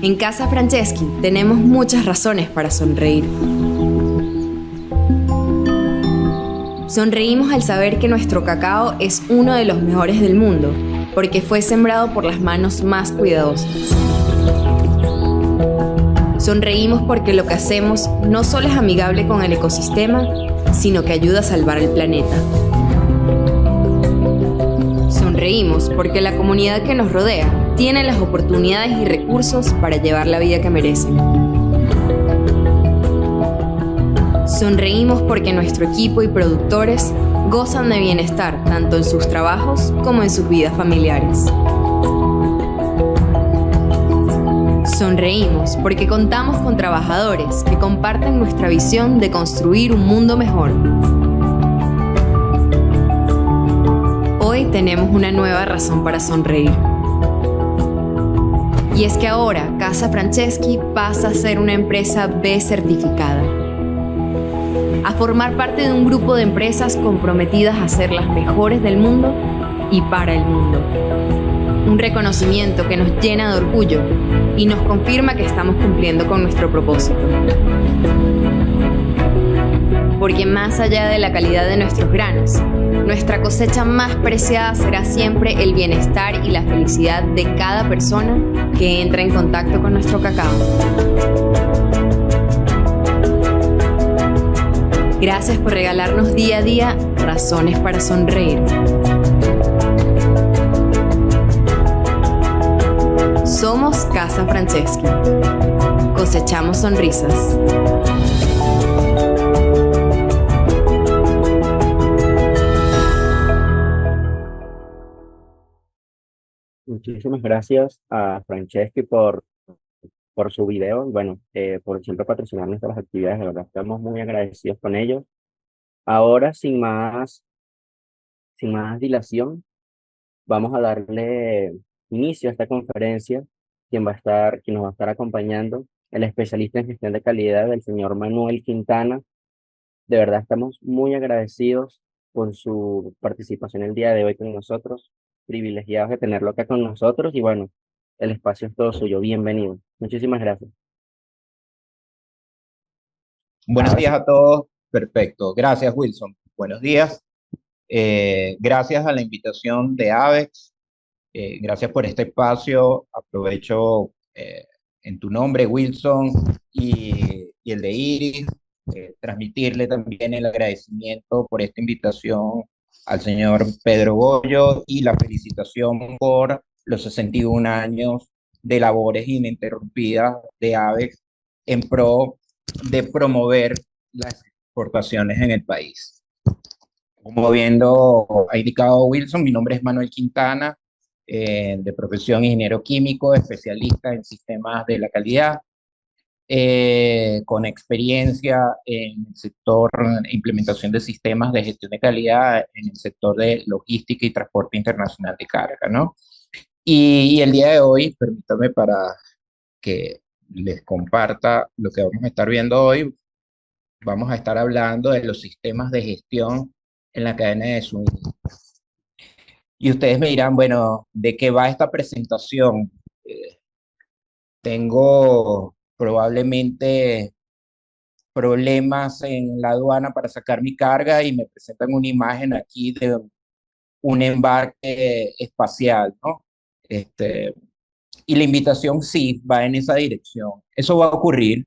En Casa Franceschi tenemos muchas razones para sonreír. Sonreímos al saber que nuestro cacao es uno de los mejores del mundo, porque fue sembrado por las manos más cuidadosas. Sonreímos porque lo que hacemos no solo es amigable con el ecosistema, sino que ayuda a salvar el planeta. Sonreímos porque la comunidad que nos rodea tiene las oportunidades y recursos para llevar la vida que merecen. Sonreímos porque nuestro equipo y productores gozan de bienestar tanto en sus trabajos como en sus vidas familiares. Sonreímos porque contamos con trabajadores que comparten nuestra visión de construir un mundo mejor. Hoy tenemos una nueva razón para sonreír. Y es que ahora Casa Franceschi pasa a ser una empresa B certificada, a formar parte de un grupo de empresas comprometidas a ser las mejores del mundo y para el mundo. Un reconocimiento que nos llena de orgullo y nos confirma que estamos cumpliendo con nuestro propósito. Porque más allá de la calidad de nuestros granos, nuestra cosecha más preciada será siempre el bienestar y la felicidad de cada persona que entra en contacto con nuestro cacao. Gracias por regalarnos día a día razones para sonreír. Somos Casa Franceschi. Cosechamos sonrisas. Muchísimas gracias a Franceschi por su video y bueno, por siempre patrocinar nuestras actividades. De verdad, estamos muy agradecidos con ellos. Ahora, sin más dilación, vamos a darle inicio a esta conferencia. Quien nos va a estar acompañando, el especialista en gestión de calidad, el señor Manuel Quintana. De verdad, estamos muy agradecidos por su participación el día de hoy con nosotros, privilegiados de tenerlo acá con nosotros y bueno, el espacio es todo suyo. Bienvenido. Muchísimas gracias. Buenos Ahora sí. días a todos. Perfecto. Gracias, Wilson. Buenos días. Gracias a la invitación de AVEX. Gracias por este espacio. Aprovecho en tu nombre, Wilson, y el de Iris, transmitirle también el agradecimiento por esta invitación al señor Pedro Goyo y la felicitación por los 61 años de labores ininterrumpidas de AVEX en pro de promover las exportaciones en el país. Como viendo ha indicado Wilson, mi nombre es Manuel Quintana, de profesión ingeniero químico, especialista en sistemas de la calidad, con experiencia en el sector de implementación de sistemas de gestión de calidad en el sector de logística y transporte internacional de carga, ¿no? Y el día de hoy, permítame para que les comparta lo que vamos a estar viendo hoy. Vamos a estar hablando de los sistemas de gestión en la cadena de suministro. Y ustedes me dirán, bueno, ¿de qué va esta presentación? Tengo probablemente problemas en la aduana para sacar mi carga y me presentan una imagen aquí de un embarque espacial, ¿no? Y la invitación sí va en esa dirección. Eso va a ocurrir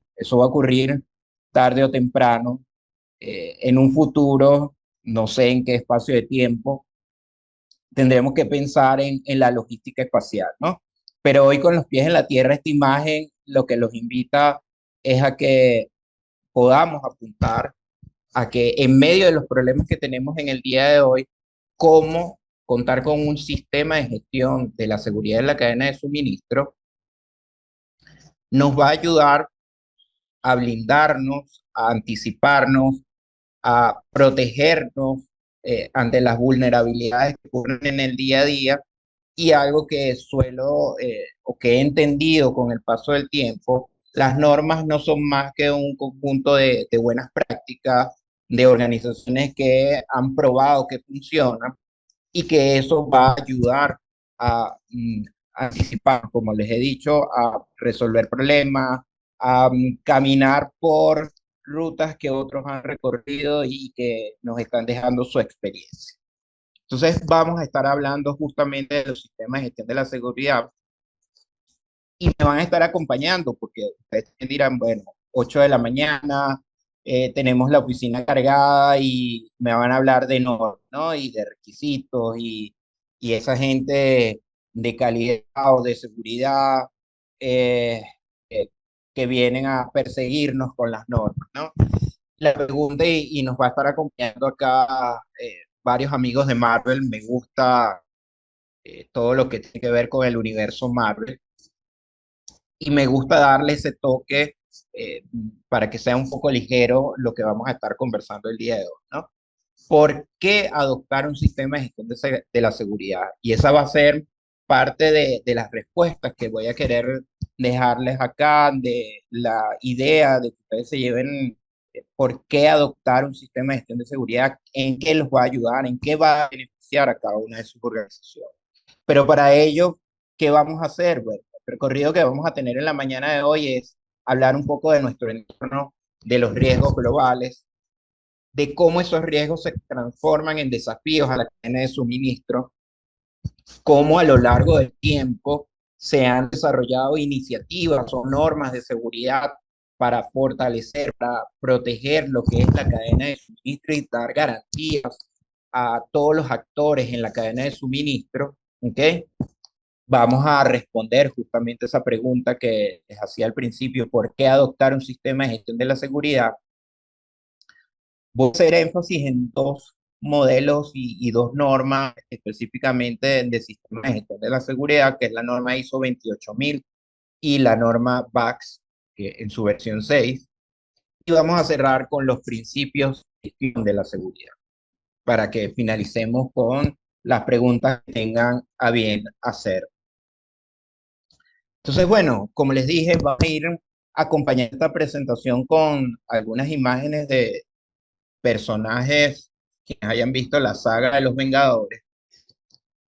tarde o temprano, en un futuro, no sé en qué espacio de tiempo, tendremos que pensar en la logística espacial, ¿no? Pero hoy con los pies en la tierra, esta imagen lo que los invita es a que podamos apuntar a que en medio de los problemas que tenemos en el día de hoy, cómo contar con un sistema de gestión de la seguridad de la cadena de suministro nos va a ayudar a blindarnos, a anticiparnos, a protegernos ante las vulnerabilidades que ocurren en el día a día. Y algo que suelo o que he entendido con el paso del tiempo, las normas no son más que un conjunto de buenas prácticas de organizaciones que han probado que funcionan y que eso va a ayudar a anticipar, como les he dicho, a resolver problemas, a caminar por rutas que otros han recorrido y que nos están dejando su experiencia. Entonces vamos a estar hablando justamente de los sistemas de gestión de la seguridad y me van a estar acompañando porque ustedes dirán, bueno, 8 de la mañana, tenemos la oficina cargada y me van a hablar de normas, ¿no? Y de requisitos y esa gente de calidad o de seguridad eh, eh, que vienen a perseguirnos con las normas, ¿no? La pregunta y nos va a estar acompañando acá varios amigos de Marvel. Me gusta todo lo que tiene que ver con el universo Marvel y me gusta darle ese toque eh, para que sea un poco ligero lo que vamos a estar conversando el día de hoy, ¿no? ¿Por qué adoptar un sistema de gestión de la seguridad? Y esa va a ser parte de las respuestas que voy a querer dejarles acá, de la idea de que ustedes se lleven por qué adoptar un sistema de gestión de seguridad, en qué los va a ayudar, en qué va a beneficiar a cada una de sus organizaciones. Pero para ello, ¿qué vamos a hacer? Bueno, el recorrido que vamos a tener en la mañana de hoy es hablar un poco de nuestro entorno, de los riesgos globales, de cómo esos riesgos se transforman en desafíos a la cadena de suministro, cómo a lo largo del tiempo se han desarrollado iniciativas o normas de seguridad para fortalecer, para proteger lo que es la cadena de suministro y dar garantías a todos los actores en la cadena de suministro, ¿ok? Vamos a responder justamente esa pregunta que les hacía al principio, ¿por qué adoptar un sistema de gestión de la seguridad? Voy a hacer énfasis en dos modelos y dos normas específicamente de sistemas de gestión de la seguridad, que es la norma ISO 28000 y la norma VAX, que en su versión 6. Y vamos a cerrar con los principios de gestión de la seguridad, para que finalicemos con las preguntas que tengan a bien hacer. Entonces, bueno, como les dije, vamos a ir acompañando esta presentación con algunas imágenes de personajes que hayan visto la saga de los Vengadores.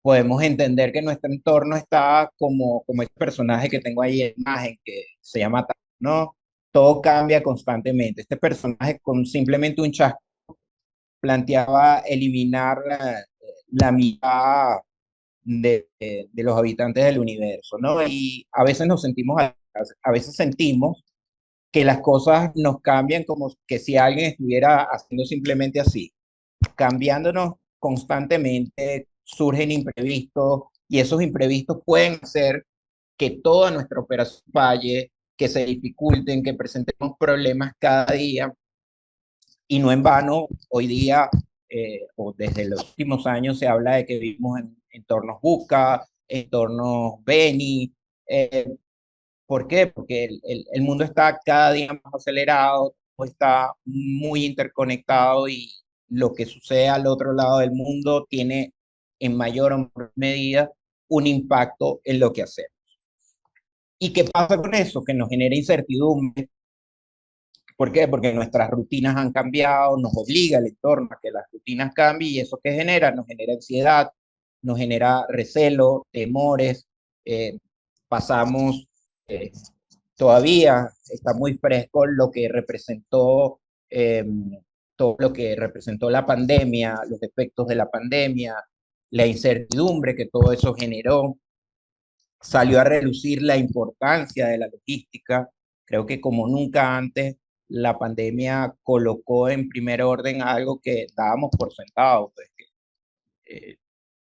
Podemos entender que nuestro entorno está como este personaje que tengo ahí en imagen, que se llama Thanos, ¿no? Todo cambia constantemente. Este personaje con simplemente un chasco planteaba eliminar la mitad de los habitantes del universo, ¿no? Y a veces nos sentimos, a veces sentimos que las cosas nos cambian como que si alguien estuviera haciendo simplemente así, cambiándonos constantemente, surgen imprevistos y esos imprevistos pueden hacer que toda nuestra operación falle, que se dificulten, que presentemos problemas cada día y no en vano, hoy día o desde los últimos años se habla de que vivimos en entornos VUCA, entornos BENI. ¿Por qué? Porque el mundo está cada día más acelerado, está muy interconectado y lo que sucede al otro lado del mundo tiene en mayor o menor medida un impacto en lo que hacemos. ¿Y qué pasa con eso? Que nos genera incertidumbre. ¿Por qué? Porque nuestras rutinas han cambiado, nos obliga el entorno a que las rutinas cambien y eso que genera, nos genera ansiedad, nos genera recelo, temores, pasamos, todavía está muy fresco lo que representó, todo lo que representó la pandemia, los efectos de la pandemia, la incertidumbre que todo eso generó, salió a relucir la importancia de la logística. Creo que como nunca antes, la pandemia colocó en primer orden algo que dábamos por sentado, pues, que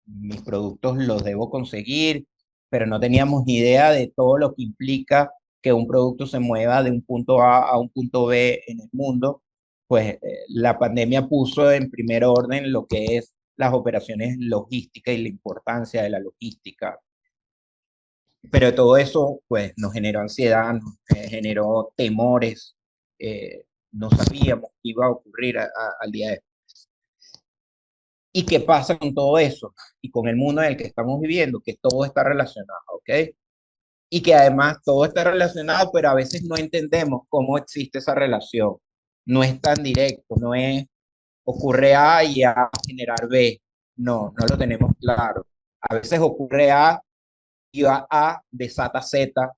mis productos los debo conseguir, pero no teníamos ni idea de todo lo que implica que un producto se mueva de un punto A un punto B en el mundo. Pues la pandemia puso en primer orden lo que es las operaciones logísticas y la importancia de la logística. Pero todo eso, pues, nos generó ansiedad, nos generó temores, no sabíamos qué iba a ocurrir al día de hoy. ¿Y qué pasa con todo eso? Y con el mundo en el que estamos viviendo, que todo está relacionado, ¿ok? Y que además todo está relacionado, pero a veces no entendemos cómo existe esa relación. No es tan directo, no es ocurre A y A generar B. No, no lo tenemos claro. A veces ocurre A A desata Z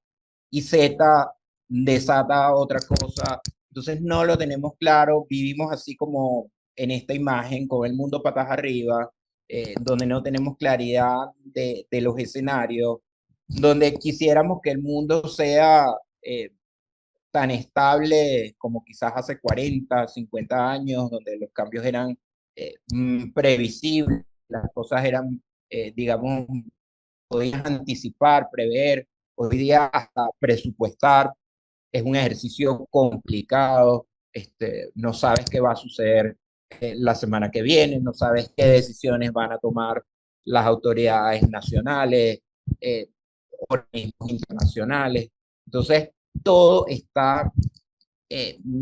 y Z desata otra cosa. Entonces no lo tenemos claro, vivimos así como en esta imagen, con el mundo patas arriba, donde no tenemos claridad de los escenarios, donde quisiéramos que el mundo sea tan estable como quizás hace 40, 50 años, donde los cambios eran previsibles, las cosas eran, digamos, podías anticipar, prever, hoy día hasta presupuestar es un ejercicio complicado, no sabes qué va a suceder la semana que viene, no sabes qué decisiones van a tomar las autoridades nacionales, eh, organismos internacionales. Entonces, todo está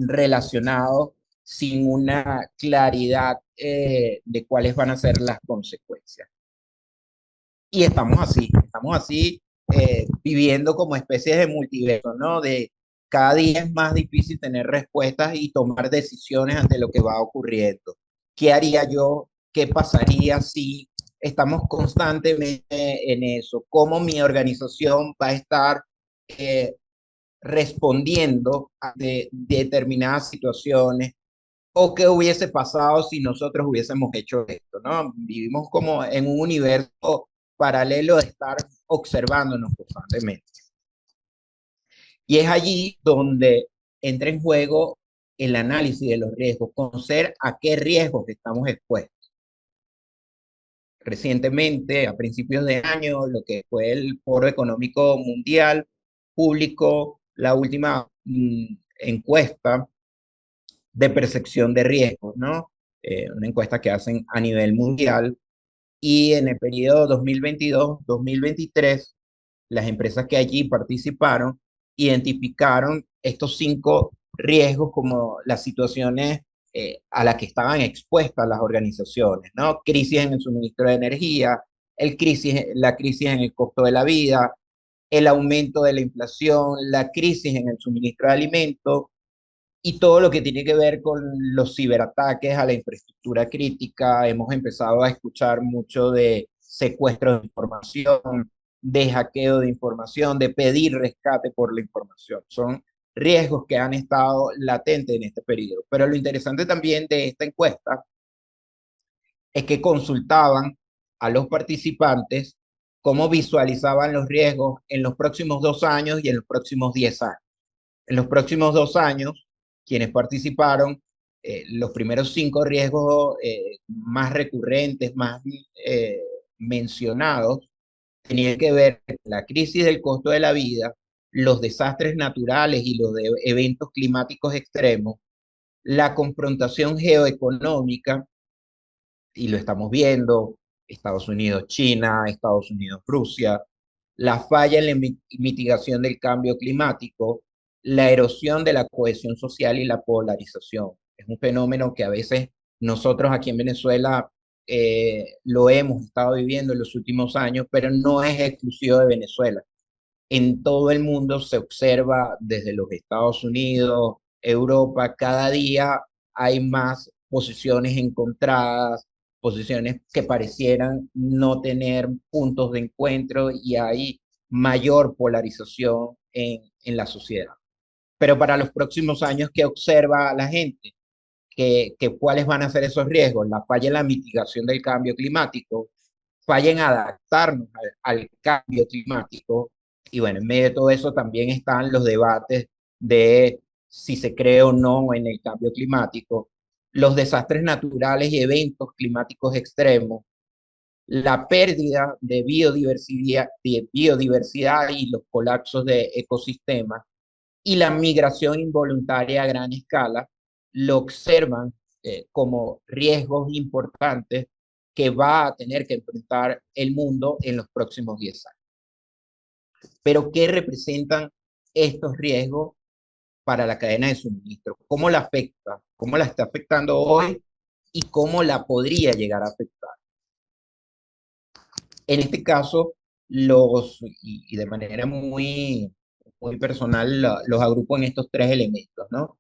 relacionado sin una claridad de cuáles van a ser las consecuencias. Y estamos así viviendo como especies de multiverso, ¿no? De cada día es más difícil tener respuestas y tomar decisiones ante lo que va ocurriendo. ¿Qué haría yo? ¿Qué pasaría si estamos constantemente en eso? ¿Cómo mi organización va a estar eh, respondiendo a determinadas situaciones? ¿O qué hubiese pasado si nosotros hubiésemos hecho esto, ¿no? Vivimos como en un universo paralelo de estar observándonos constantemente. Y es allí donde entra en juego el análisis de los riesgos, conocer a qué riesgos estamos expuestos. Recientemente, a principios de año, lo que fue el Foro Económico Mundial publicó la última encuesta de percepción de riesgos, ¿no? Una encuesta que hacen a nivel mundial. Y en el periodo 2022-2023, las empresas que allí participaron identificaron estos 5 riesgos como las situaciones a las que estaban expuestas las organizaciones, ¿no? Crisis en el suministro de energía, la crisis en el costo de la vida, el aumento de la inflación, la crisis en el suministro de alimentos y todo lo que tiene que ver con los ciberataques a la infraestructura crítica. Hemos empezado a escuchar mucho de secuestro de información, de hackeo de información, de pedir rescate por la información. Son riesgos que han estado latentes en este periodo. Pero lo interesante también de esta encuesta es que consultaban a los participantes cómo visualizaban los riesgos en los próximos 2 años y en los próximos 10 años. En los próximos 2 años, quienes participaron, los primeros 5 riesgos más recurrentes, más mencionados, tenían que ver con la crisis del costo de la vida, los desastres naturales y los de eventos climáticos extremos, la confrontación geoeconómica, y lo estamos viendo, Estados Unidos, China, Estados Unidos, Rusia, la falla en la mitigación del cambio climático, la erosión de la cohesión social y la polarización. Es un fenómeno que a veces nosotros aquí en Venezuela lo hemos estado viviendo en los últimos años, pero no es exclusivo de Venezuela. En todo el mundo se observa desde los Estados Unidos, Europa, cada día hay más posiciones encontradas, posiciones que parecieran no tener puntos de encuentro y hay mayor polarización en la sociedad. Pero para los próximos años, ¿qué observa la gente? ¿Cuáles van a ser esos riesgos? La falla en la mitigación del cambio climático, falla en adaptarnos al cambio climático. Y bueno, en medio de todo eso también están los debates de si se cree o no en el cambio climático, los desastres naturales y eventos climáticos extremos, la pérdida de biodiversidad y los colapsos de ecosistemas y la migración involuntaria a gran escala, lo observan como riesgos importantes que va a tener que enfrentar el mundo en los próximos 10 años. Pero, ¿qué representan estos riesgos para la cadena de suministro? ¿Cómo la afecta? ¿Cómo la está afectando hoy? ¿Y cómo la podría llegar a afectar? En este caso, y de manera muy personal, los agrupo en estos 3 elementos, ¿no?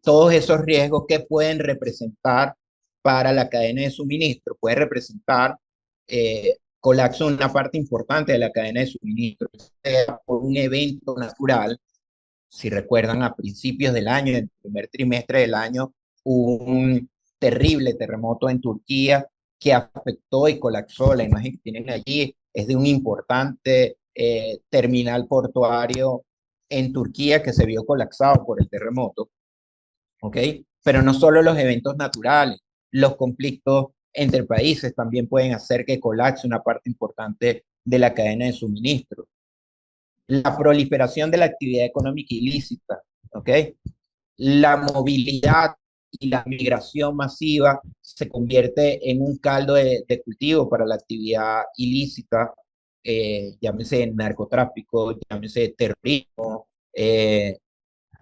Todos esos riesgos que pueden representar para la cadena de suministro, puede representar colapso de una parte importante de la cadena de suministro, sea por un evento natural. Si recuerdan, a principios del año, en el primer trimestre del año, hubo un terrible terremoto en Turquía que afectó y colapsó. La imagen que tienen allí es de un importante terminal portuario en Turquía que se vio colapsado por el terremoto, ¿ok? Pero no solo los eventos naturales, los conflictos entre países también pueden hacer que colapse una parte importante de la cadena de suministro. La proliferación de la actividad económica ilícita, ¿ok? La movilidad y la migración masiva se convierte en un caldo de cultivo para la actividad ilícita, llámese narcotráfico, llámese terrorismo,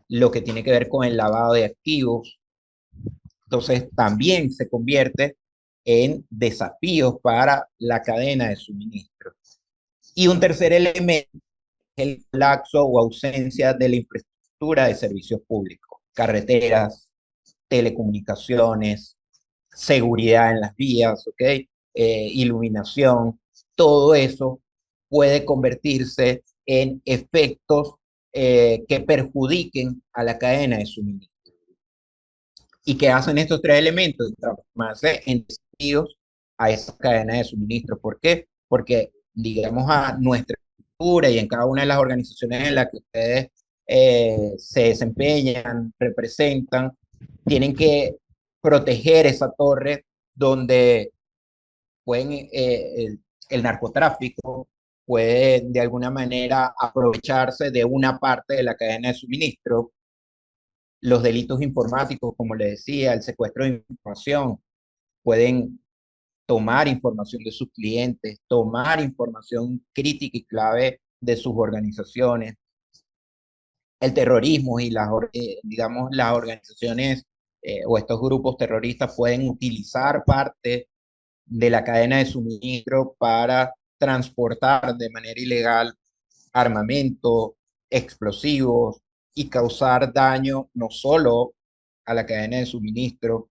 lo que tiene que ver con el lavado de activos. Entonces, también se convierte en desafíos para la cadena de suministro. Y un tercer elemento es el colapso o ausencia de la infraestructura de servicios públicos, carreteras, telecomunicaciones, seguridad en las vías, ¿ok? Iluminación, todo eso puede convertirse en efectos que perjudiquen a la cadena de suministro. ¿Y qué hacen estos tres elementos? Transformarse en desafíos a esa cadena de suministro. ¿Por qué? Porque, digamos, a nuestra estructura y en cada una de las organizaciones en las que ustedes se desempeñan, representan, tienen que proteger esa torre donde pueden, el narcotráfico puede de alguna manera aprovecharse de una parte de la cadena de suministro, los delitos informáticos, como le decía, el secuestro de información, pueden tomar información de sus clientes, tomar información crítica y clave de sus organizaciones. El terrorismo y digamos, las organizaciones o estos grupos terroristas pueden utilizar parte de la cadena de suministro para transportar de manera ilegal armamento, explosivos y causar daño no solo a la cadena de suministro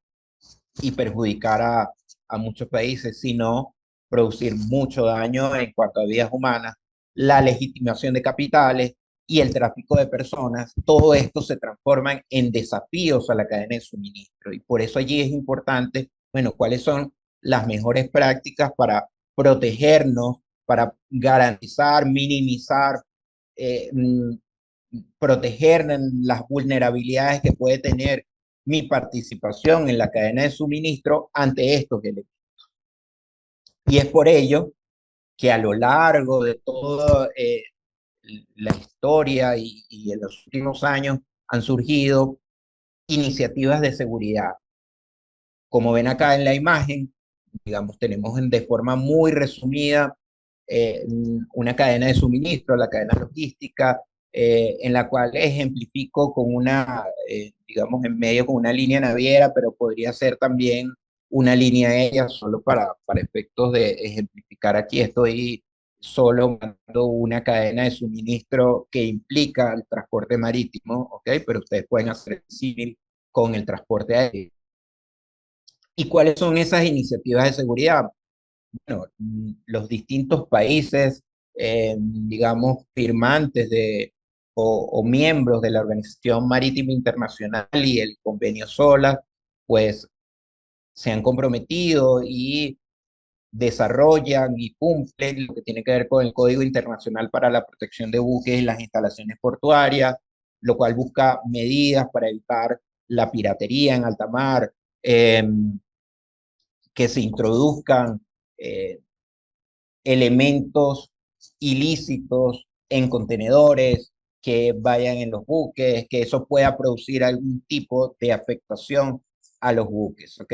y perjudicar a muchos países, sino producir mucho daño en cuanto a vidas humanas, la legitimación de capitales y el tráfico de personas. Todo esto se transforma en desafíos a la cadena de suministro y por eso allí es importante, bueno, cuáles son las mejores prácticas para protegernos, para garantizar, minimizar, eh, mm, proteger las vulnerabilidades que puede tener mi participación en la cadena de suministro ante estos elementos. Y es por ello que a lo largo de toda la historia y en los últimos años han surgido iniciativas de seguridad. Como ven acá en la imagen, digamos, tenemos de forma muy resumida una cadena de suministro, la cadena logística, en la cual ejemplifico con una, digamos, en medio con una línea naviera, pero podría ser también una línea aérea, solo para efectos de ejemplificar aquí estoy solo mandando una cadena de suministro que implica el transporte marítimo, ¿ok? Pero ustedes pueden hacer el símil con el transporte aéreo. ¿Y cuáles son esas iniciativas de seguridad? Bueno, los distintos países, digamos, firmantes o miembros de la Organización Marítima Internacional y el Convenio SOLAS, pues se han comprometido y desarrollan y cumplen lo que tiene que ver con el Código Internacional para la Protección de Buques y las Instalaciones Portuarias, lo cual busca medidas para evitar la piratería en alta mar, que se introduzcan eh, elementos ilícitos en contenedores que vayan en los buques, que eso pueda producir algún tipo de afectación a los buques, ¿ok?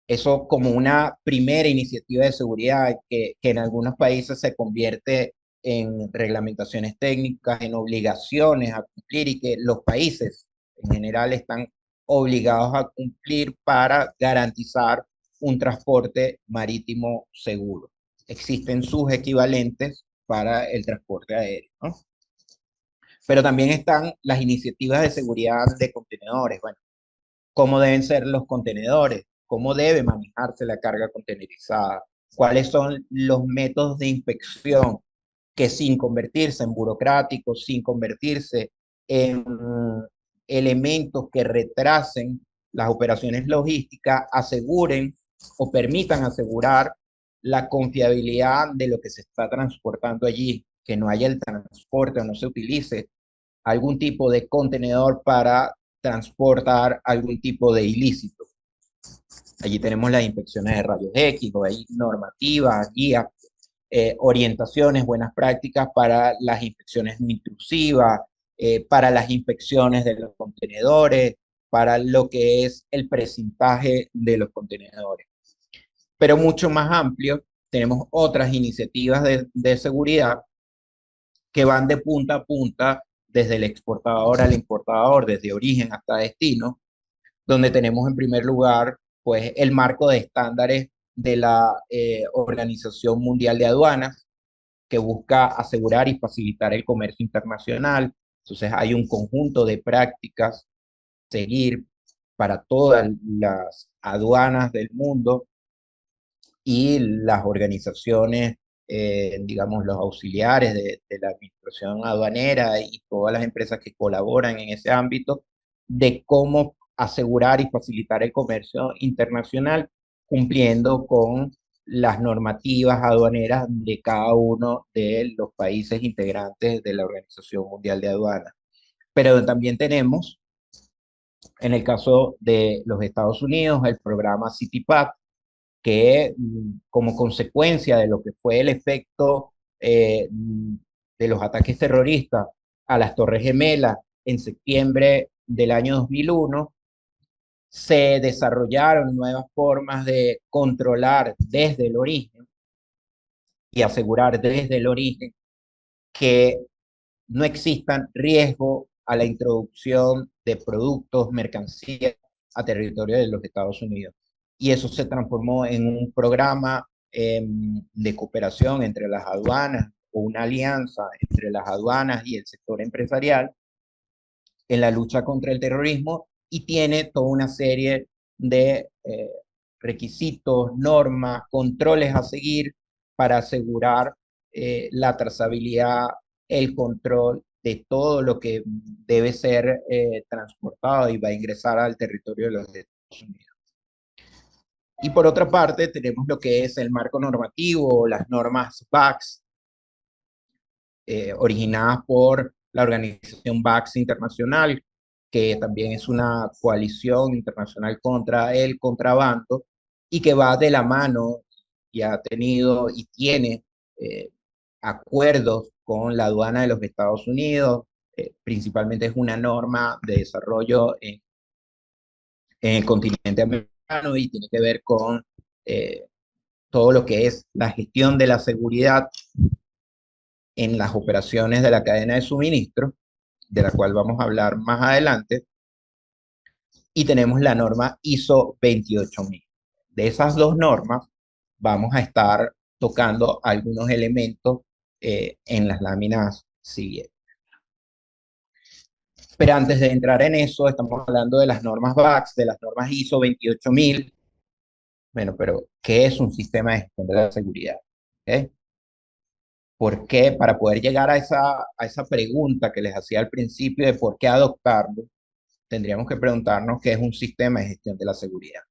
Eso como una primera iniciativa de seguridad que en algunos países se convierte en reglamentaciones técnicas, en obligaciones a cumplir y que los países en general están obligados a cumplir para garantizar un transporte marítimo seguro. Existen sus equivalentes para el transporte aéreo, ¿no? Pero también están las iniciativas de seguridad de contenedores. Bueno, ¿cómo deben ser los contenedores? ¿Cómo debe manejarse la carga contenerizada? cuáles son los métodos de inspección que, sin convertirse en burocráticos, sin convertirse en elementos que retrasen las operaciones logísticas, aseguren o permitan asegurar la confiabilidad de lo que se está transportando allí, que no haya el transporte o no se utilice algún tipo de contenedor para transportar algún tipo de ilícito. Allí tenemos las inspecciones de rayos X, o hay normativas, guías, orientaciones, buenas prácticas para las inspecciones no intrusivas, para las inspecciones de los contenedores, para lo que es el precintaje de los contenedores. Pero mucho más amplio, tenemos otras iniciativas de seguridad que van de punta a punta, desde el exportador al importador, desde origen hasta destino, donde tenemos en primer lugar pues, el marco de estándares de la Organización Mundial de Aduanas, que busca asegurar y facilitar el comercio internacional. Entonces hay un conjunto de prácticas a seguir para todas las aduanas del mundo y las organizaciones, digamos, los auxiliares de la administración aduanera y todas las empresas que colaboran en ese ámbito, de cómo asegurar y facilitar el comercio internacional cumpliendo con las normativas aduaneras de cada uno de los países integrantes de la Organización Mundial de Aduanas. Pero también tenemos, en el caso de los Estados Unidos, el programa CITIPAC, que como consecuencia de lo que fue el efecto de los ataques terroristas a las Torres Gemelas en septiembre del año 2001, se desarrollaron nuevas formas de controlar desde el origen y asegurar desde el origen que no existan riesgo a la introducción de productos, mercancías a territorio de los Estados Unidos. Y eso se transformó en un programa de cooperación entre las aduanas, o una alianza entre las aduanas y el sector empresarial en la lucha contra el terrorismo, y tiene toda una serie de requisitos, normas, controles a seguir para asegurar la trazabilidad, el control de todo lo que debe ser transportado y va a ingresar al territorio de los Estados Unidos. Y por otra parte, tenemos lo que es el marco normativo, las normas BACS, originadas por la organización BACS Internacional, que también es una coalición internacional contra el contrabando y que va de la mano y ha tenido y tiene acuerdos con la aduana de los Estados Unidos. Principalmente es una norma de desarrollo en el continente americano y tiene que ver con todo lo que es la gestión de la seguridad en las operaciones de la cadena de suministro, de la cual vamos a hablar más adelante, y tenemos la norma ISO 28000. De esas dos normas vamos a estar tocando algunos elementos en las láminas siguientes. Pero antes de entrar en eso, estamos hablando de las normas BACS, de las normas ISO 28000. Bueno, pero ¿qué es un sistema de gestión de la seguridad? ¿Okay? ¿Por qué? Para poder llegar a esa pregunta que les hacía al principio de por qué adoptarlo, tendríamos que preguntarnos qué es un sistema de gestión de la seguridad.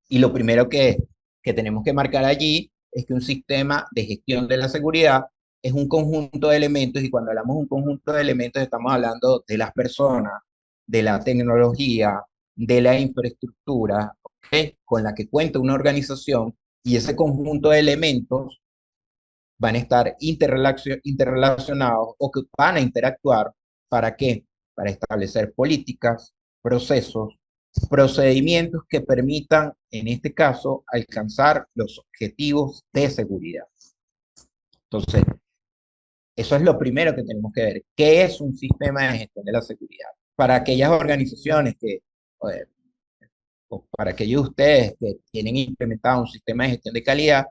Y lo primero que tenemos que marcar allí es que un sistema de gestión de la seguridad es un conjunto de elementos, y cuando hablamos de un conjunto de elementos estamos hablando de las personas, de la tecnología, de la infraestructura, ¿okay?, con la que cuenta una organización, y ese conjunto de elementos van a estar interrelacionados o que van a interactuar. ¿Para qué? Para establecer políticas, procesos, procedimientos que permitan, en este caso, alcanzar los objetivos de seguridad. Entonces, eso es lo primero que tenemos que ver. ¿Qué es un sistema de gestión de la seguridad? Para aquellas organizaciones o para aquellos de ustedes que tienen implementado un sistema de gestión de calidad,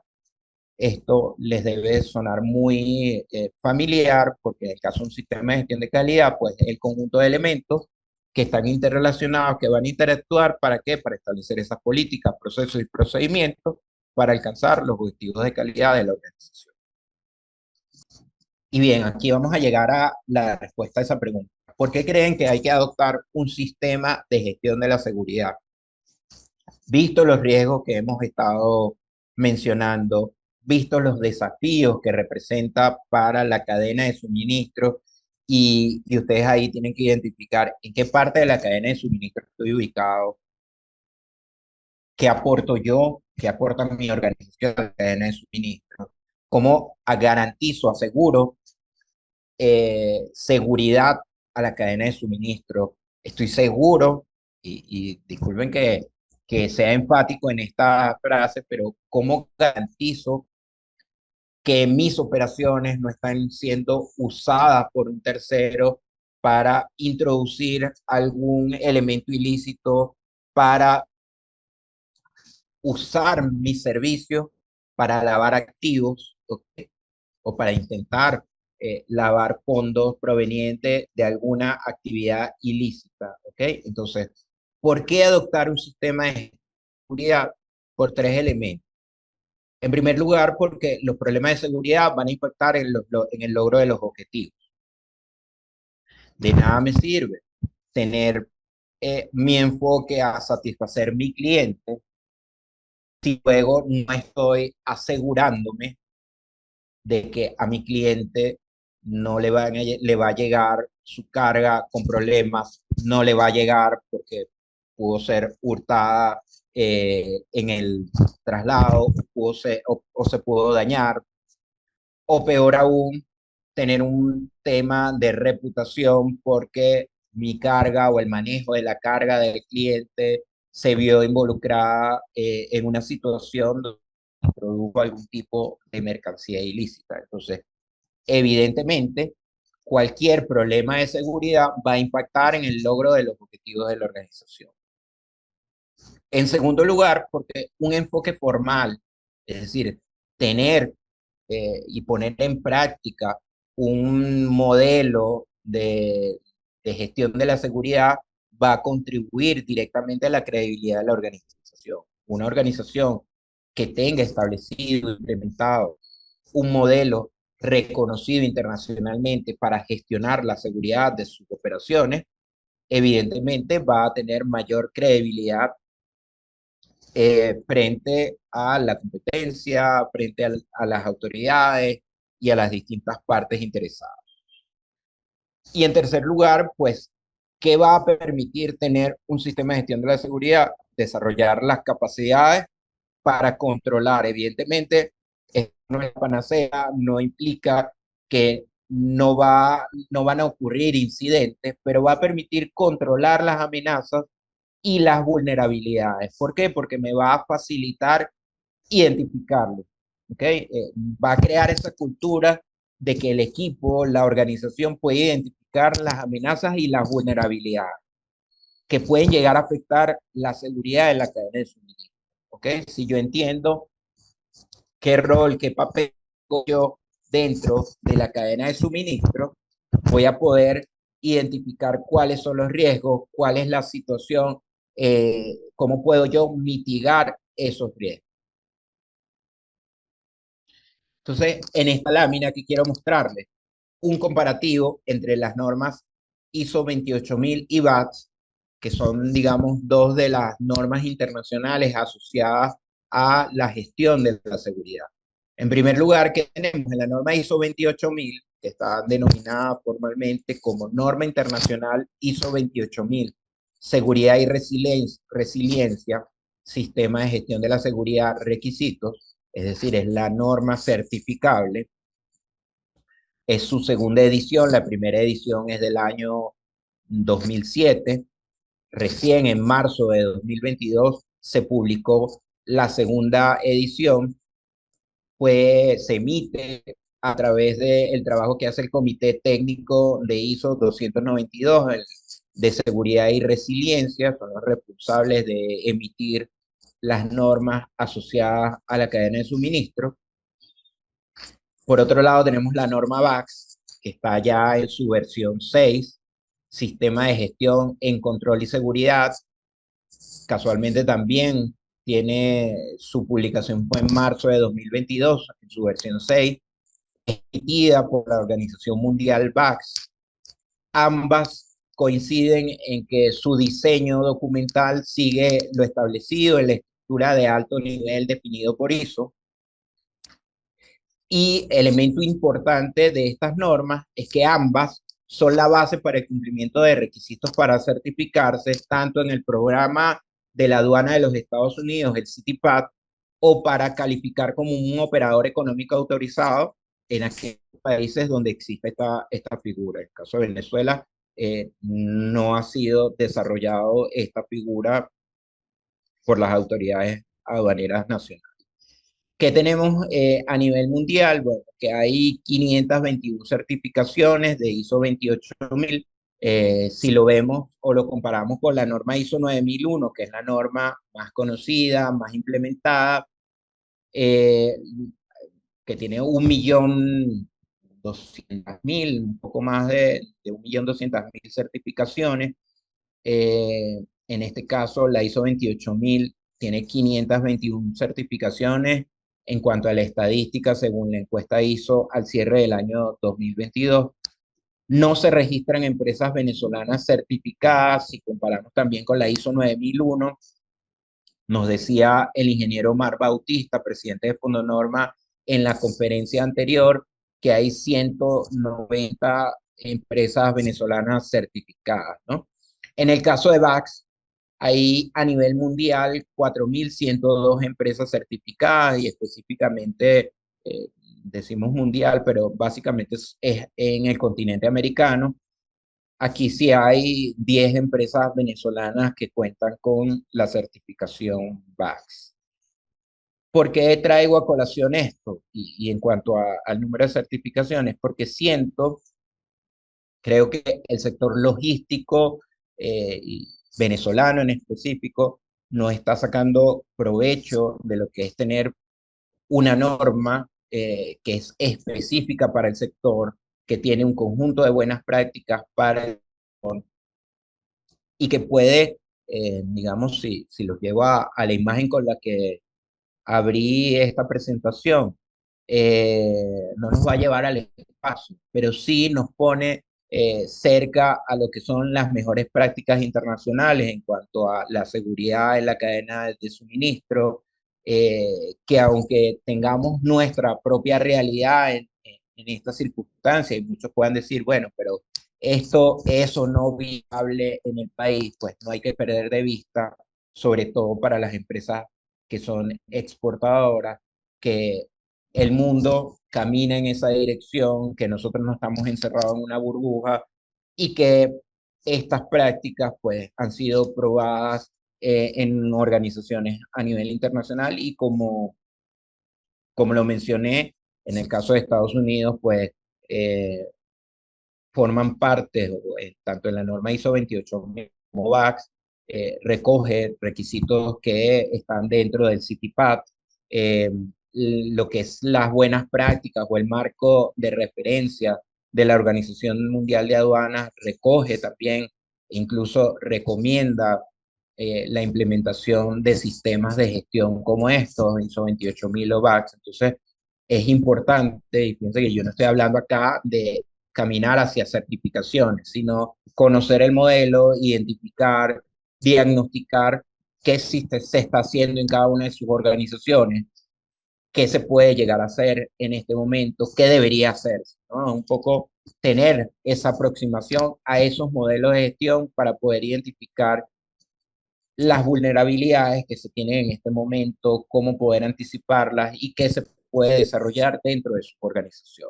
esto les debe sonar muy familiar, porque en el caso de un sistema de gestión de calidad, pues el conjunto de elementos que están interrelacionados, que van a interactuar, ¿para qué? Para establecer esas políticas, procesos y procedimientos para alcanzar los objetivos de calidad de la organización. Y bien, aquí vamos a llegar a la respuesta a esa pregunta. ¿Por qué creen que hay que adoptar un sistema de gestión de la seguridad? Visto los riesgos que hemos estado mencionando, visto los desafíos que representa para la cadena de suministro, y ustedes ahí tienen que identificar en qué parte de la cadena de suministro estoy ubicado, qué aporto yo, qué aporta mi organización a la cadena de suministro, cómo garantizo, aseguro seguridad a la cadena de suministro. Estoy seguro, y disculpen que sea enfático en esta frase, pero cómo garantizo que mis operaciones no están siendo usadas por un tercero para introducir algún elemento ilícito, para usar mis servicios para lavar activos, ¿ok? O para intentar lavar fondos provenientes de alguna actividad ilícita, ¿ok? Entonces, ¿por qué adoptar un sistema de seguridad? Por tres elementos. En primer lugar, porque los problemas de seguridad van a impactar en el logro de los objetivos. De nada me sirve tener mi enfoque a satisfacer mi cliente si luego no estoy asegurándome de que a mi cliente no le va a llegar su carga con problemas, no le va a llegar porque pudo ser hurtada en el traslado, o se pudo dañar, o peor aún, tener un tema de reputación porque mi carga o el manejo de la carga del cliente se vio involucrada en una situación donde produjo algún tipo de mercancía ilícita. Entonces, evidentemente, cualquier problema de seguridad va a impactar en el logro de los objetivos de la organización. En segundo lugar, porque un enfoque formal, es decir, tener y poner en práctica un modelo de gestión de la seguridad va a contribuir directamente a la credibilidad de la organización. Una organización que tenga establecido, implementado un modelo reconocido internacionalmente para gestionar la seguridad de sus operaciones, evidentemente va a tener mayor credibilidad frente a la competencia, frente a las autoridades y a las distintas partes interesadas. Y en tercer lugar, pues, ¿qué va a permitir tener un sistema de gestión de la seguridad? Desarrollar las capacidades para controlar. Evidentemente, esto no es panacea, no implica que no van a ocurrir incidentes, pero va a permitir controlar las amenazas y las vulnerabilidades. ¿Por qué? Porque me va a facilitar identificarlo. ¿Ok? Va a crear esa cultura de que el equipo, la organización puede identificar las amenazas y las vulnerabilidades que pueden llegar a afectar la seguridad de la cadena de suministro. ¿Ok? Si yo entiendo qué rol, qué papel yo dentro de la cadena de suministro, voy a poder identificar cuáles son los riesgos, cuál es la situación, cómo puedo yo mitigar esos riesgos. Entonces, en esta lámina que quiero mostrarles un comparativo entre las normas ISO 28000 y BATS, que son, digamos, dos de las normas internacionales asociadas a la gestión de la seguridad. En primer lugar, ¿qué tenemos? En la norma ISO 28000, que está denominada formalmente como Norma Internacional ISO 28000, Seguridad y Resiliencia, Sistema de Gestión de la Seguridad, Requisitos, es decir, es la norma certificable. Es su segunda edición, la primera edición es del año 2007. Recién en marzo de 2022 se publicó la segunda edición, pues se emite a través del trabajo que hace el Comité Técnico de ISO 292 de Seguridad y Resiliencia, son los responsables de emitir las normas asociadas a la cadena de suministro. Por otro lado, tenemos la norma VAX, que está ya en su versión 6, Sistema de Gestión en Control y Seguridad. Casualmente también tiene su publicación fue en marzo de 2022, en su versión 6, emitida por la Organización Mundial VAX. Ambas coinciden en que su diseño documental sigue lo establecido en la estructura de alto nivel definido por ISO. Y elemento importante de estas normas es que ambas son la base para el cumplimiento de requisitos para certificarse, tanto en el programa de la aduana de los Estados Unidos, el CITIPAT, o para calificar como un operador económico autorizado en aquellos países donde existe esta figura. En el caso de Venezuela, no ha sido desarrollado esta figura por las autoridades aduaneras nacionales. ¿Qué tenemos a nivel mundial? Bueno, que hay 521 certificaciones de ISO 28000. Si lo vemos o lo comparamos con la norma ISO 9001, que es la norma más conocida, más implementada, que tiene 1.200.000, un poco más de 1.200.000 certificaciones. En este caso, la ISO 28000 tiene 521 certificaciones. En cuanto a la estadística, según la encuesta ISO al cierre del año 2022, no se registran empresas venezolanas certificadas. Si comparamos también con la ISO 9001, nos decía el ingeniero Omar Bautista, presidente de Fondonorma, en la conferencia anterior, que hay 190 empresas venezolanas certificadas, ¿no? En el caso de VAX, hay a nivel mundial 4.102 empresas certificadas y específicamente, decimos mundial, pero básicamente es en el continente americano. Aquí sí hay 10 empresas venezolanas que cuentan con la certificación VAX. ¿Por qué traigo a colación esto? Y en cuanto al número de certificaciones, porque creo que el sector logístico y venezolano en específico no está sacando provecho de lo que es tener una norma que es específica para el sector, que tiene un conjunto de buenas prácticas para el sector y que puede, digamos, si lo llevo a la imagen con la que abrí esta presentación, no nos va a llevar al espacio, pero sí nos pone cerca a lo que son las mejores prácticas internacionales en cuanto a la seguridad en la cadena de suministro, que aunque tengamos nuestra propia realidad en esta circunstancia, y muchos puedan decir, bueno, pero eso no viable en el país, pues no hay que perder de vista, sobre todo para las empresas que son exportadoras, que el mundo camina en esa dirección, que nosotros no estamos encerrados en una burbuja y que estas prácticas pues han sido probadas en organizaciones a nivel internacional y como lo mencioné, en el caso de Estados Unidos, pues forman parte, tanto en la norma ISO 28000 como VAX, recoge requisitos que están dentro del CITIPAT, lo que es las buenas prácticas o el marco de referencia de la Organización Mundial de Aduanas, recoge también, incluso recomienda la implementación de sistemas de gestión como estos, ISO 28000 o VAX. Entonces, es importante, y fíjense que yo no estoy hablando acá de caminar hacia certificaciones, sino conocer el modelo, identificar, diagnosticar qué se está haciendo en cada una de sus organizaciones, qué se puede llegar a hacer en este momento, qué debería hacerse, ¿no? Un poco tener esa aproximación a esos modelos de gestión para poder identificar las vulnerabilidades que se tienen en este momento, cómo poder anticiparlas y qué se puede desarrollar dentro de su organización.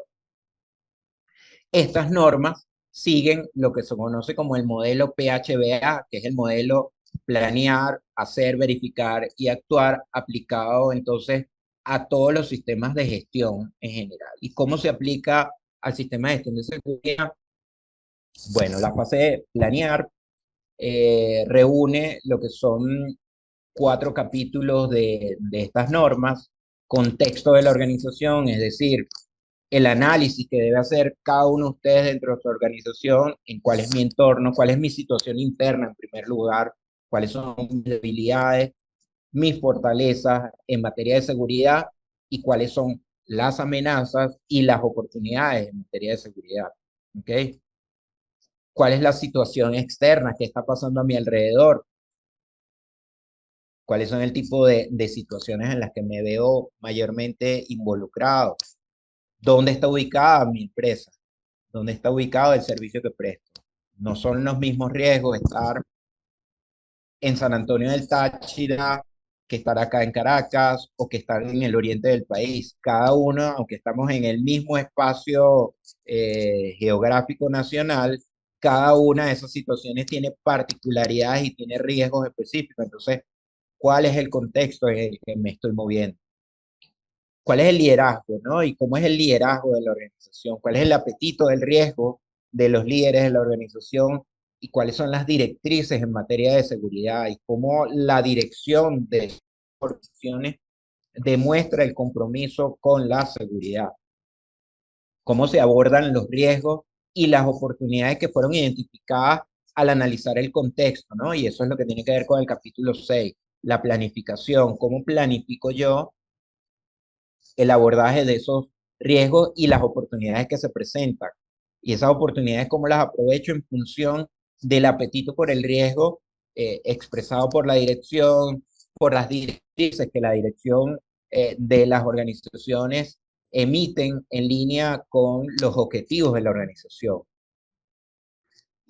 Estas normas siguen lo que se conoce como el modelo PHBA, que es el modelo planear, hacer, verificar y actuar, aplicado entonces a todos los sistemas de gestión en general. ¿Y cómo se aplica al sistema de gestión de seguridad? Bueno, la fase de planear reúne lo que son 4 capítulos de estas normas: contexto de la organización, es decir, el análisis que debe hacer cada uno de ustedes dentro de su organización, en cuál es mi entorno, cuál es mi situación interna en primer lugar, cuáles son mis debilidades, mis fortalezas en materia de seguridad y cuáles son las amenazas y las oportunidades en materia de seguridad. ¿Ok? ¿Cuál es la situación externa? ¿Qué está pasando a mi alrededor? ¿Cuáles son el tipo de situaciones en las que me veo mayormente involucrado? ¿Dónde está ubicada mi empresa? ¿Dónde está ubicado el servicio que presto? No son los mismos riesgos estar en San Antonio del Táchira que estar acá en Caracas o que estar en el oriente del país. Cada uno, aunque estamos en el mismo espacio geográfico nacional, cada una de esas situaciones tiene particularidades y tiene riesgos específicos. Entonces, ¿cuál es el contexto en el que me estoy moviendo? ¿Cuál es el liderazgo, no? Y cómo es el liderazgo de la organización, cuál es el apetito del riesgo de los líderes de la organización y cuáles son las directrices en materia de seguridad y cómo la dirección de las organizaciones demuestra el compromiso con la seguridad, cómo se abordan los riesgos y las oportunidades que fueron identificadas al analizar el contexto, ¿no? Y eso es lo que tiene que ver con el capítulo 6, la planificación, cómo planifico yo el abordaje de esos riesgos y las oportunidades que se presentan. Y esas oportunidades, cómo las aprovecho en función del apetito por el riesgo expresado por la dirección, por las directrices que la dirección de las organizaciones emiten en línea con los objetivos de la organización.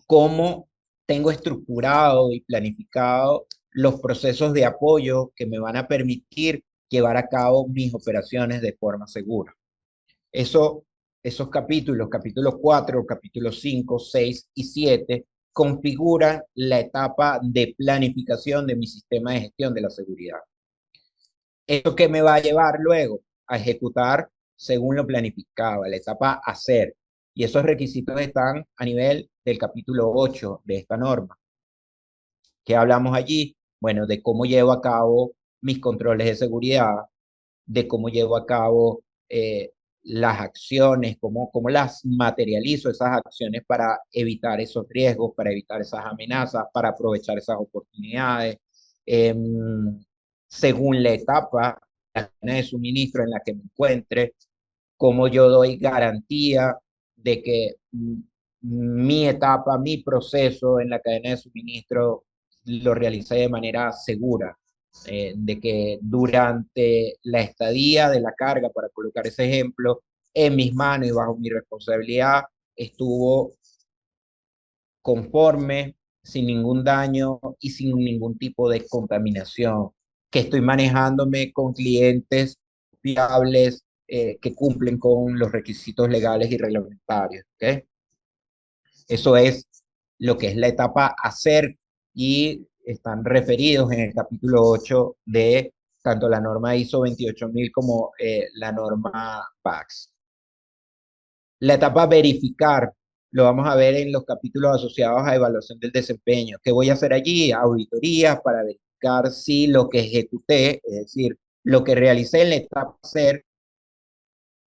Cómo tengo estructurado y planificado los procesos de apoyo que me van a permitir llevar a cabo mis operaciones de forma segura. Esos capítulos, capítulo 4, capítulo 5, 6 y 7, configuran la etapa de planificación de mi sistema de gestión de la seguridad. ¿Eso qué me va a llevar luego? A ejecutar según lo planificado, la etapa hacer. Y esos requisitos están a nivel del capítulo 8 de esta norma. ¿Qué hablamos allí? Bueno, de cómo llevo a cabo mis controles de seguridad, de cómo llevo a cabo las acciones, cómo las materializo esas acciones para evitar esos riesgos, para evitar esas amenazas, para aprovechar esas oportunidades. Según la etapa, la cadena de suministro en la que me encuentre, cómo yo doy garantía de que mi etapa, mi proceso en la cadena de suministro lo realicé de manera segura, de que durante la estadía de la carga, para colocar ese ejemplo, en mis manos y bajo mi responsabilidad, estuvo conforme, sin ningún daño y sin ningún tipo de contaminación, que estoy manejándome con clientes fiables que cumplen con los requisitos legales y reglamentarios. ¿Okay? Eso es lo que es la etapa hacer y están referidos en el capítulo 8 de tanto la norma ISO 28000 como la norma PACS. La etapa verificar lo vamos a ver en los capítulos asociados a evaluación del desempeño. ¿Qué voy a hacer allí? Auditorías para verificar si lo que ejecuté, es decir, lo que realicé en la etapa hacer,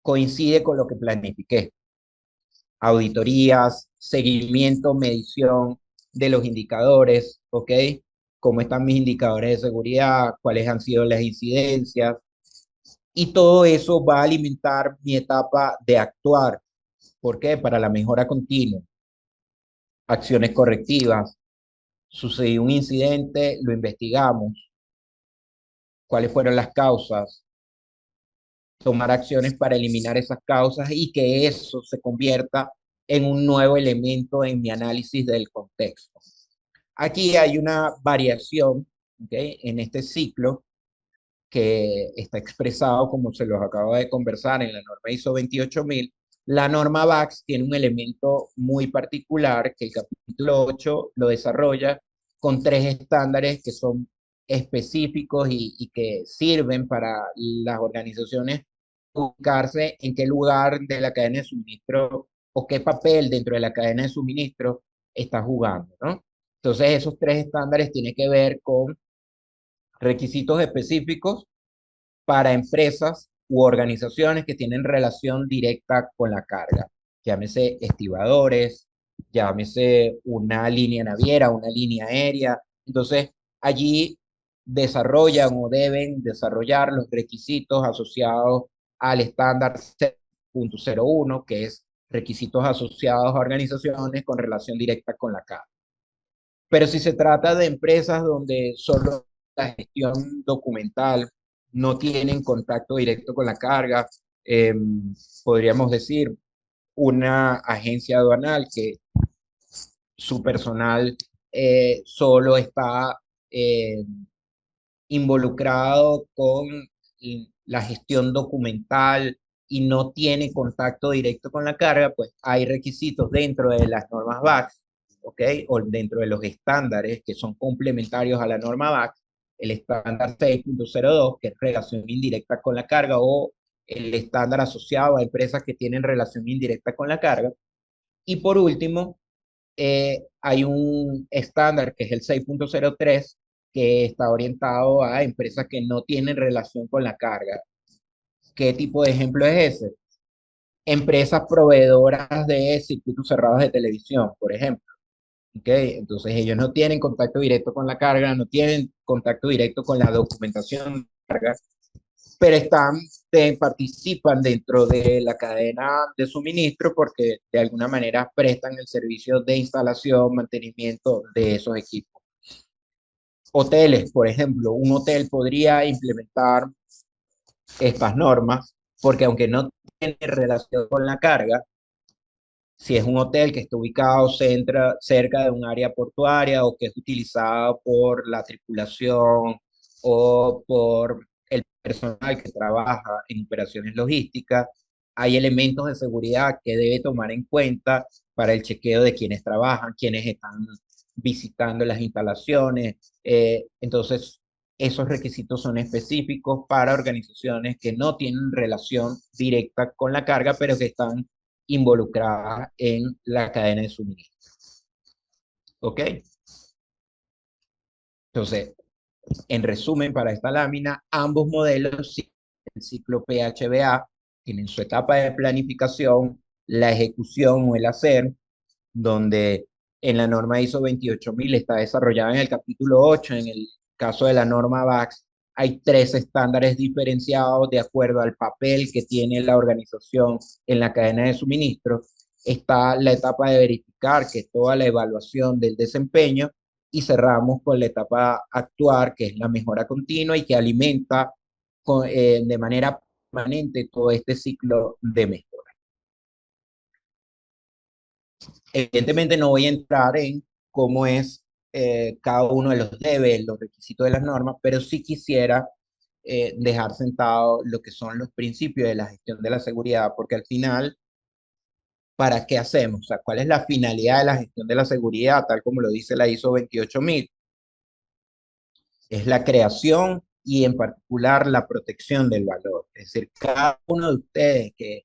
coincide con lo que planifiqué. Auditorías, seguimiento, medición de los indicadores, ¿ok? ¿Cómo están mis indicadores de seguridad? ¿Cuáles han sido las incidencias? Y todo eso va a alimentar mi etapa de actuar. ¿Por qué? Para la mejora continua. Acciones correctivas. Sucedió un incidente, lo investigamos. ¿Cuáles fueron las causas? Tomar acciones para eliminar esas causas y que eso se convierta en un nuevo elemento en mi análisis del contexto. Aquí hay una variación, ¿okay?, en este ciclo que está expresado, como se los acabo de conversar, en la norma ISO 28000. La norma VAX tiene un elemento muy particular que el capítulo 8 lo desarrolla con 3 estándares que son específicos y que sirven para las organizaciones ubicarse en qué lugar de la cadena de suministro o qué papel dentro de la cadena de suministro está jugando, ¿no? Entonces, esos 3 estándares tienen que ver con requisitos específicos para empresas u organizaciones que tienen relación directa con la carga. Llámese estibadores, llámese una línea naviera, una línea aérea. Entonces, allí desarrollan o deben desarrollar los requisitos asociados al estándar 6.01, que es requisitos asociados a organizaciones con relación directa con la carga. Pero si se trata de empresas donde solo la gestión documental no tienen contacto directo con la carga, podríamos decir una agencia aduanal que su personal solo está involucrado con la gestión documental y no tiene contacto directo con la carga, pues hay requisitos dentro de las normas BACS, ¿ok? O dentro de los estándares que son complementarios a la norma BACS, el estándar 6.02, que es relación indirecta con la carga, o el estándar asociado a empresas que tienen relación indirecta con la carga. Y por último, hay un estándar que es el 6.03 que está orientado a empresas que no tienen relación con la carga. ¿Qué tipo de ejemplo es ese? Empresas proveedoras de circuitos cerrados de televisión, por ejemplo. ¿Okay? Entonces ellos no tienen contacto directo con la carga, no tienen contacto directo con la documentación de carga, pero participan dentro de la cadena de suministro porque de alguna manera prestan el servicio de instalación, mantenimiento de esos equipos. Hoteles, por ejemplo, un hotel podría implementar estas normas porque aunque no tiene relación con la carga, si es un hotel que está ubicado cerca de un área portuaria o que es utilizado por la tripulación o por el personal que trabaja en operaciones logísticas, hay elementos de seguridad que debe tomar en cuenta para el chequeo de quienes trabajan, quienes están visitando las instalaciones. Entonces, esos requisitos son específicos para organizaciones que no tienen relación directa con la carga, pero que están involucradas en la cadena de suministro. ¿Ok? Entonces, en resumen, para esta lámina, ambos modelos, el ciclo PHBA, tienen su etapa de planificación, la ejecución o el hacer, donde en la norma ISO 28000 está desarrollada en el capítulo 8, en el caso de la norma BACS, hay 3 estándares diferenciados de acuerdo al papel que tiene la organización en la cadena de suministro. Está la etapa de verificar, que es toda la evaluación del desempeño, y cerramos con la etapa actuar, que es la mejora continua y que alimenta de manera permanente todo este ciclo de mejora. Evidentemente no voy a entrar en cómo es cada uno de los debes, los requisitos de las normas, pero sí quisiera dejar sentado lo que son los principios de la gestión de la seguridad, porque al final, ¿para qué hacemos? O sea, ¿cuál es la finalidad de la gestión de la seguridad, tal como lo dice la ISO 28000? Es la creación y en particular la protección del valor. Es decir, cada uno de ustedes que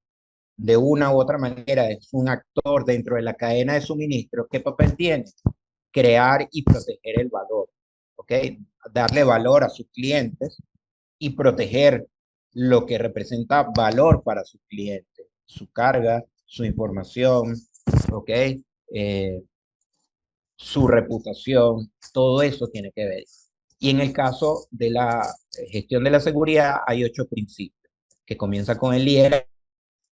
de una u otra manera es un actor dentro de la cadena de suministro, ¿qué papel tiene? Crear y proteger el valor, ¿ok? Darle valor a sus clientes y proteger lo que representa valor para sus clientes, su carga, su información, ¿ok? Su reputación, todo eso tiene que ver. Y en el caso de la gestión de la seguridad hay 8 principios, que comienza con el liderazgo,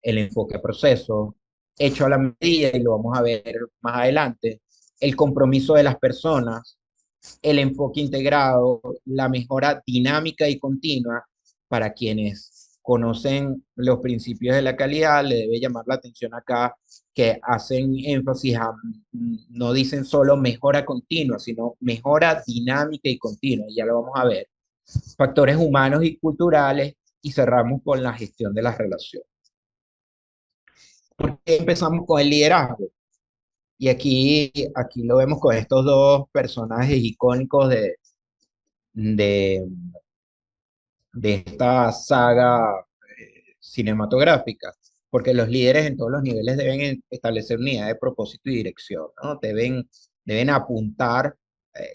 el enfoque a proceso, hecho a la medida, y lo vamos a ver más adelante, el compromiso de las personas, el enfoque integrado, la mejora dinámica y continua. Para quienes conocen los principios de la calidad, le debe llamar la atención acá que hacen énfasis a, no dicen solo mejora continua, sino mejora dinámica y continua, y ya lo vamos a ver. Factores humanos y culturales, y cerramos con la gestión de las relaciones. ¿Por qué empezamos con el liderazgo? Y aquí lo vemos con estos 2 personajes icónicos de, de esta saga cinematográfica, porque los líderes en todos los niveles deben establecer unidad de propósito y dirección, ¿no? Deben apuntar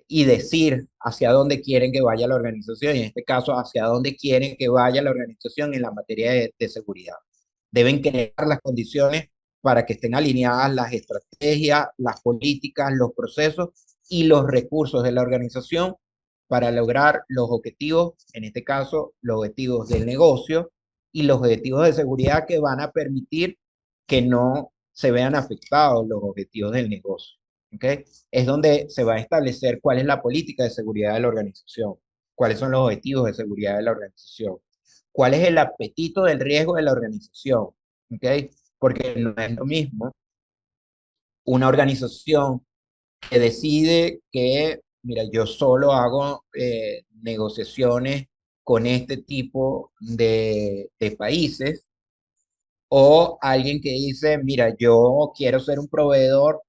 y decir hacia dónde quieren que vaya la organización, y en este caso hacia dónde quieren que vaya la organización en la materia de seguridad. Deben crear las condiciones para que estén alineadas las estrategias, las políticas, los procesos y los recursos de la organización para lograr los objetivos, en este caso, los objetivos del negocio y los objetivos de seguridad que van a permitir que no se vean afectados los objetivos del negocio. ¿Ok? Es donde se va a establecer cuál es la política de seguridad de la organización, cuáles son los objetivos de seguridad de la organización, cuál es el apetito del riesgo de la organización. ¿Ok? Porque no es lo mismo una organización que decide que, mira, yo solo hago negociaciones con este tipo de países, o alguien que dice, mira, yo quiero ser un proveedor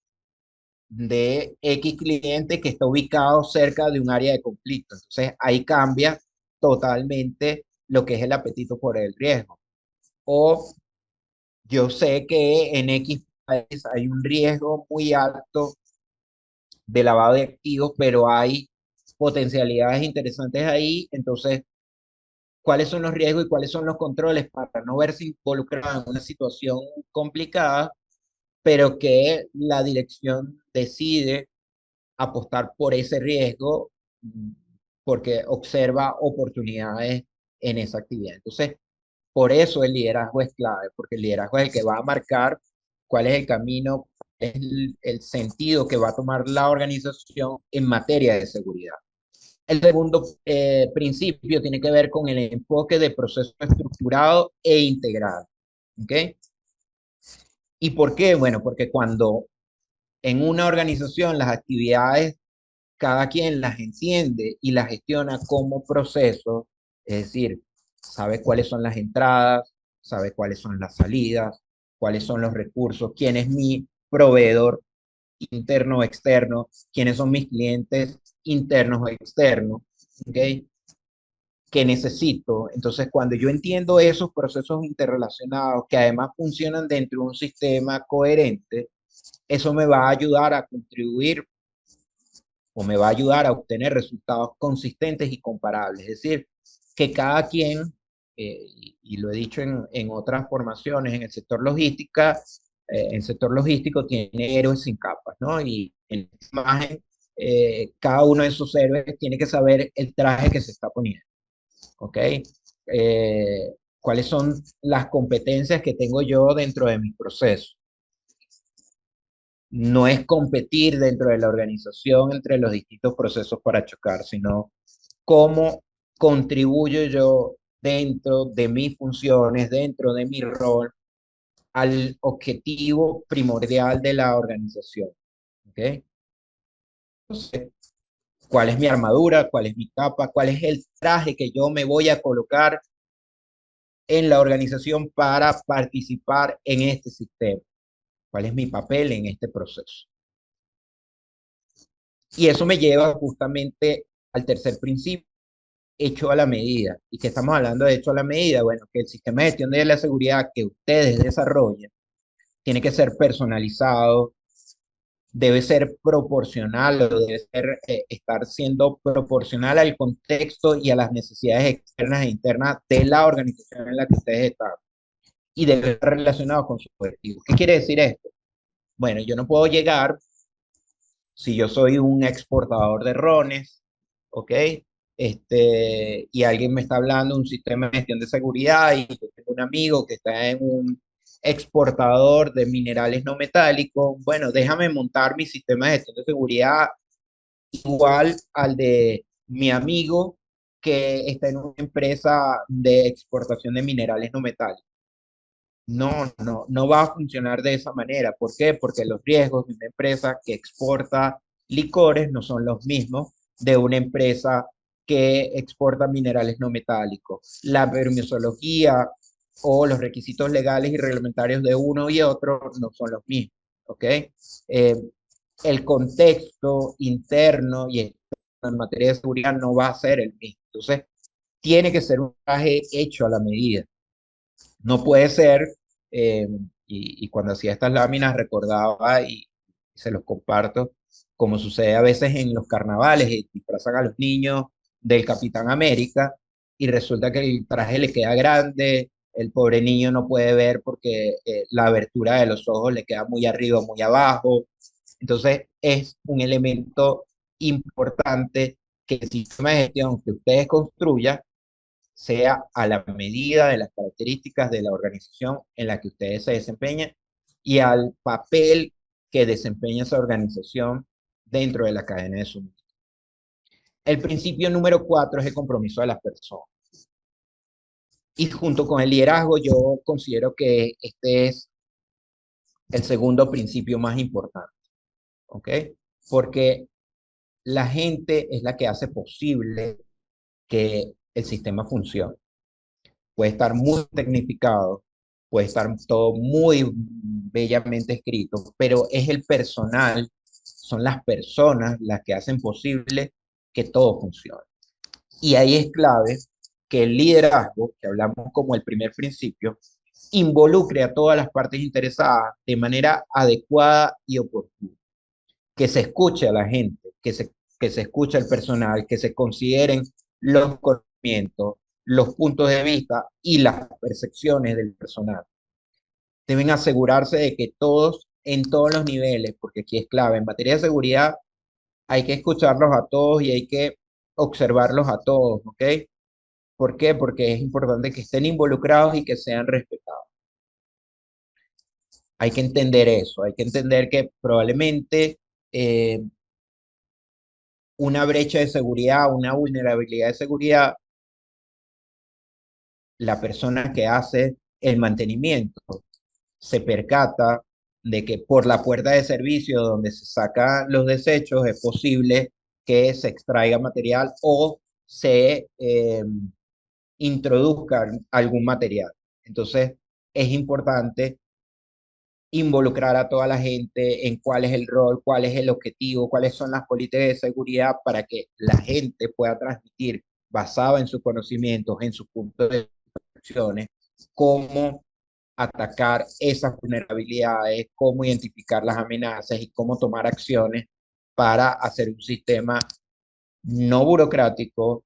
de X cliente que está ubicado cerca de un área de conflicto. Entonces ahí cambia totalmente lo que es el apetito por el riesgo. O yo sé que en X país hay un riesgo muy alto de lavado de activos, pero hay potencialidades interesantes ahí. Entonces, ¿cuáles son los riesgos y cuáles son los controles para no verse involucrado en una situación complicada, pero que la dirección decide apostar por ese riesgo porque observa oportunidades en esa actividad? Entonces, por eso el liderazgo es clave, porque el liderazgo es el que va a marcar cuál es el camino, es el sentido que va a tomar la organización en materia de seguridad. El segundo principio tiene que ver con el enfoque de proceso estructurado e integrado. ¿Ok? ¿Y por qué? Bueno, porque cuando en una organización las actividades cada quien las entiende y las gestiona como proceso, es decir, sabe cuáles son las entradas, sabe cuáles son las salidas, cuáles son los recursos, quién es mi proveedor interno o externo, quiénes son mis clientes internos o externos, ¿ok? ¿Qué necesito? Entonces, cuando yo entiendo esos procesos interrelacionados que además funcionan dentro de un sistema coherente, eso me va a ayudar a contribuir o me va a ayudar a obtener resultados consistentes y comparables. Es decir, que cada quien, y lo he dicho en otras formaciones, en el sector logística, el sector logístico tiene héroes sin capas, ¿no? Y en esta imagen, cada uno de esos héroes tiene que saber el traje que se está poniendo, ¿ok? ¿Cuáles son las competencias que tengo yo dentro de mi proceso? No es competir dentro de la organización entre los distintos procesos para chocar, sino cómo contribuyo yo dentro de mis funciones, dentro de mi rol, al objetivo primordial de la organización. ¿Ok? Entonces, ¿cuál es mi armadura? ¿Cuál es mi capa? ¿Cuál es el traje que yo me voy a colocar en la organización para participar en este sistema? ¿Cuál es mi papel en este proceso? Y eso me lleva justamente al tercer principio, hecho a la medida. ¿Y que estamos hablando de hecho a la medida? Bueno, que el sistema de gestión de la seguridad que ustedes desarrollen tiene que ser personalizado, debe ser proporcional o debe ser, estar siendo proporcional al contexto y a las necesidades externas e internas de la organización en la que ustedes están. Y debe estar relacionado con sus objetivos. ¿Qué quiere decir esto? Bueno, yo no puedo llegar, si yo soy un exportador de rones, ¿ok? Y alguien me está hablando de un sistema de gestión de seguridad y yo tengo un amigo que está en un exportador de minerales no metálicos. Bueno, déjame montar mi sistema de gestión de seguridad igual al de mi amigo que está en una empresa de exportación de minerales no metálicos. No va a funcionar de esa manera. ¿Por qué? Porque los riesgos de una empresa que exporta licores no son los mismos de una empresa que exporta minerales no metálicos. La permisología o los requisitos legales y reglamentarios de uno y otro no son los mismos, ¿ok? El contexto interno y externo en materia de seguridad no va a ser el mismo. Entonces, tiene que ser un traje hecho a la medida. No puede ser, eh, y cuando hacía estas láminas recordaba y se los comparto, como sucede a veces en los carnavales, y disfrazan a los niños del Capitán América y resulta que el traje le queda grande, el pobre niño no puede ver porque la abertura de los ojos le queda muy arriba, muy abajo. Entonces es un elemento importante que el sistema de gestión que ustedes construyan sea a la medida de las características de la organización en la que ustedes se desempeñan y al papel que desempeña esa organización dentro de la cadena de suministro. El principio número 4 es el compromiso de las personas. Y junto con el liderazgo, yo considero que este es el segundo principio más importante, ¿ok? Porque la gente es la que hace posible que el sistema funcione. Puede estar muy tecnificado, puede estar todo muy bellamente escrito, pero es el personal, son las personas las que hacen posible que todo funcione. Y ahí es clave que el liderazgo, que hablamos como el primer principio, involucre a todas las partes interesadas de manera adecuada y oportuna. Que se escuche a la gente, que se escuche al personal, que se consideren los conocimientos, los puntos de vista y las percepciones del personal. Deben asegurarse de que todos, en todos los niveles, porque aquí es clave, en materia de seguridad hay que escucharlos a todos y hay que observarlos a todos, ¿ok? ¿Por qué? Porque es importante que estén involucrados y que sean respetados. Hay que entender eso, hay que entender que probablemente una brecha de seguridad, una vulnerabilidad de seguridad, la persona que hace el mantenimiento se percata de que por la puerta de servicio donde se sacan los desechos es posible que se extraiga material o se introduzca algún material. Entonces, es importante involucrar a toda la gente en cuál es el rol, cuál es el objetivo, cuáles son las políticas de seguridad para que la gente pueda transmitir, basado en sus conocimientos, en sus puntos de acciones, cómo atacar esas vulnerabilidades, cómo identificar las amenazas y cómo tomar acciones para hacer un sistema no burocrático,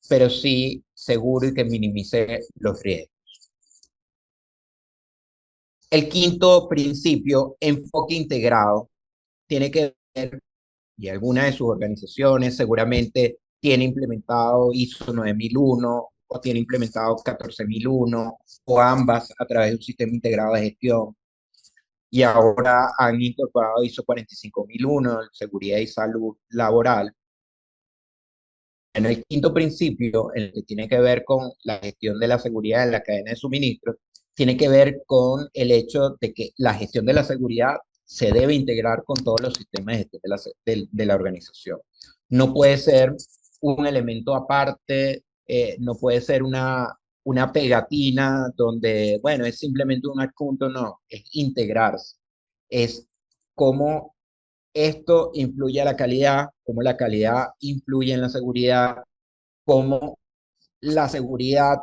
pero sí seguro y que minimice los riesgos. El quinto principio, enfoque integrado, tiene que ver, y alguna de sus organizaciones seguramente tiene implementado ISO 9001 o tiene implementado 14001 o ambas a través de un sistema integrado de gestión. Y ahora han incorporado ISO 45001, seguridad y salud laboral. En el quinto principio, el que tiene que ver con la gestión de la seguridad en la cadena de suministro, tiene que ver con el hecho de que la gestión de la seguridad se debe integrar con todos los sistemas de gestión de la organización. No puede ser un elemento aparte, no puede ser una pegatina donde, bueno, es simplemente un adjunto, no, es integrarse. Es cómo esto influye a la calidad, cómo la calidad influye en la seguridad, cómo la seguridad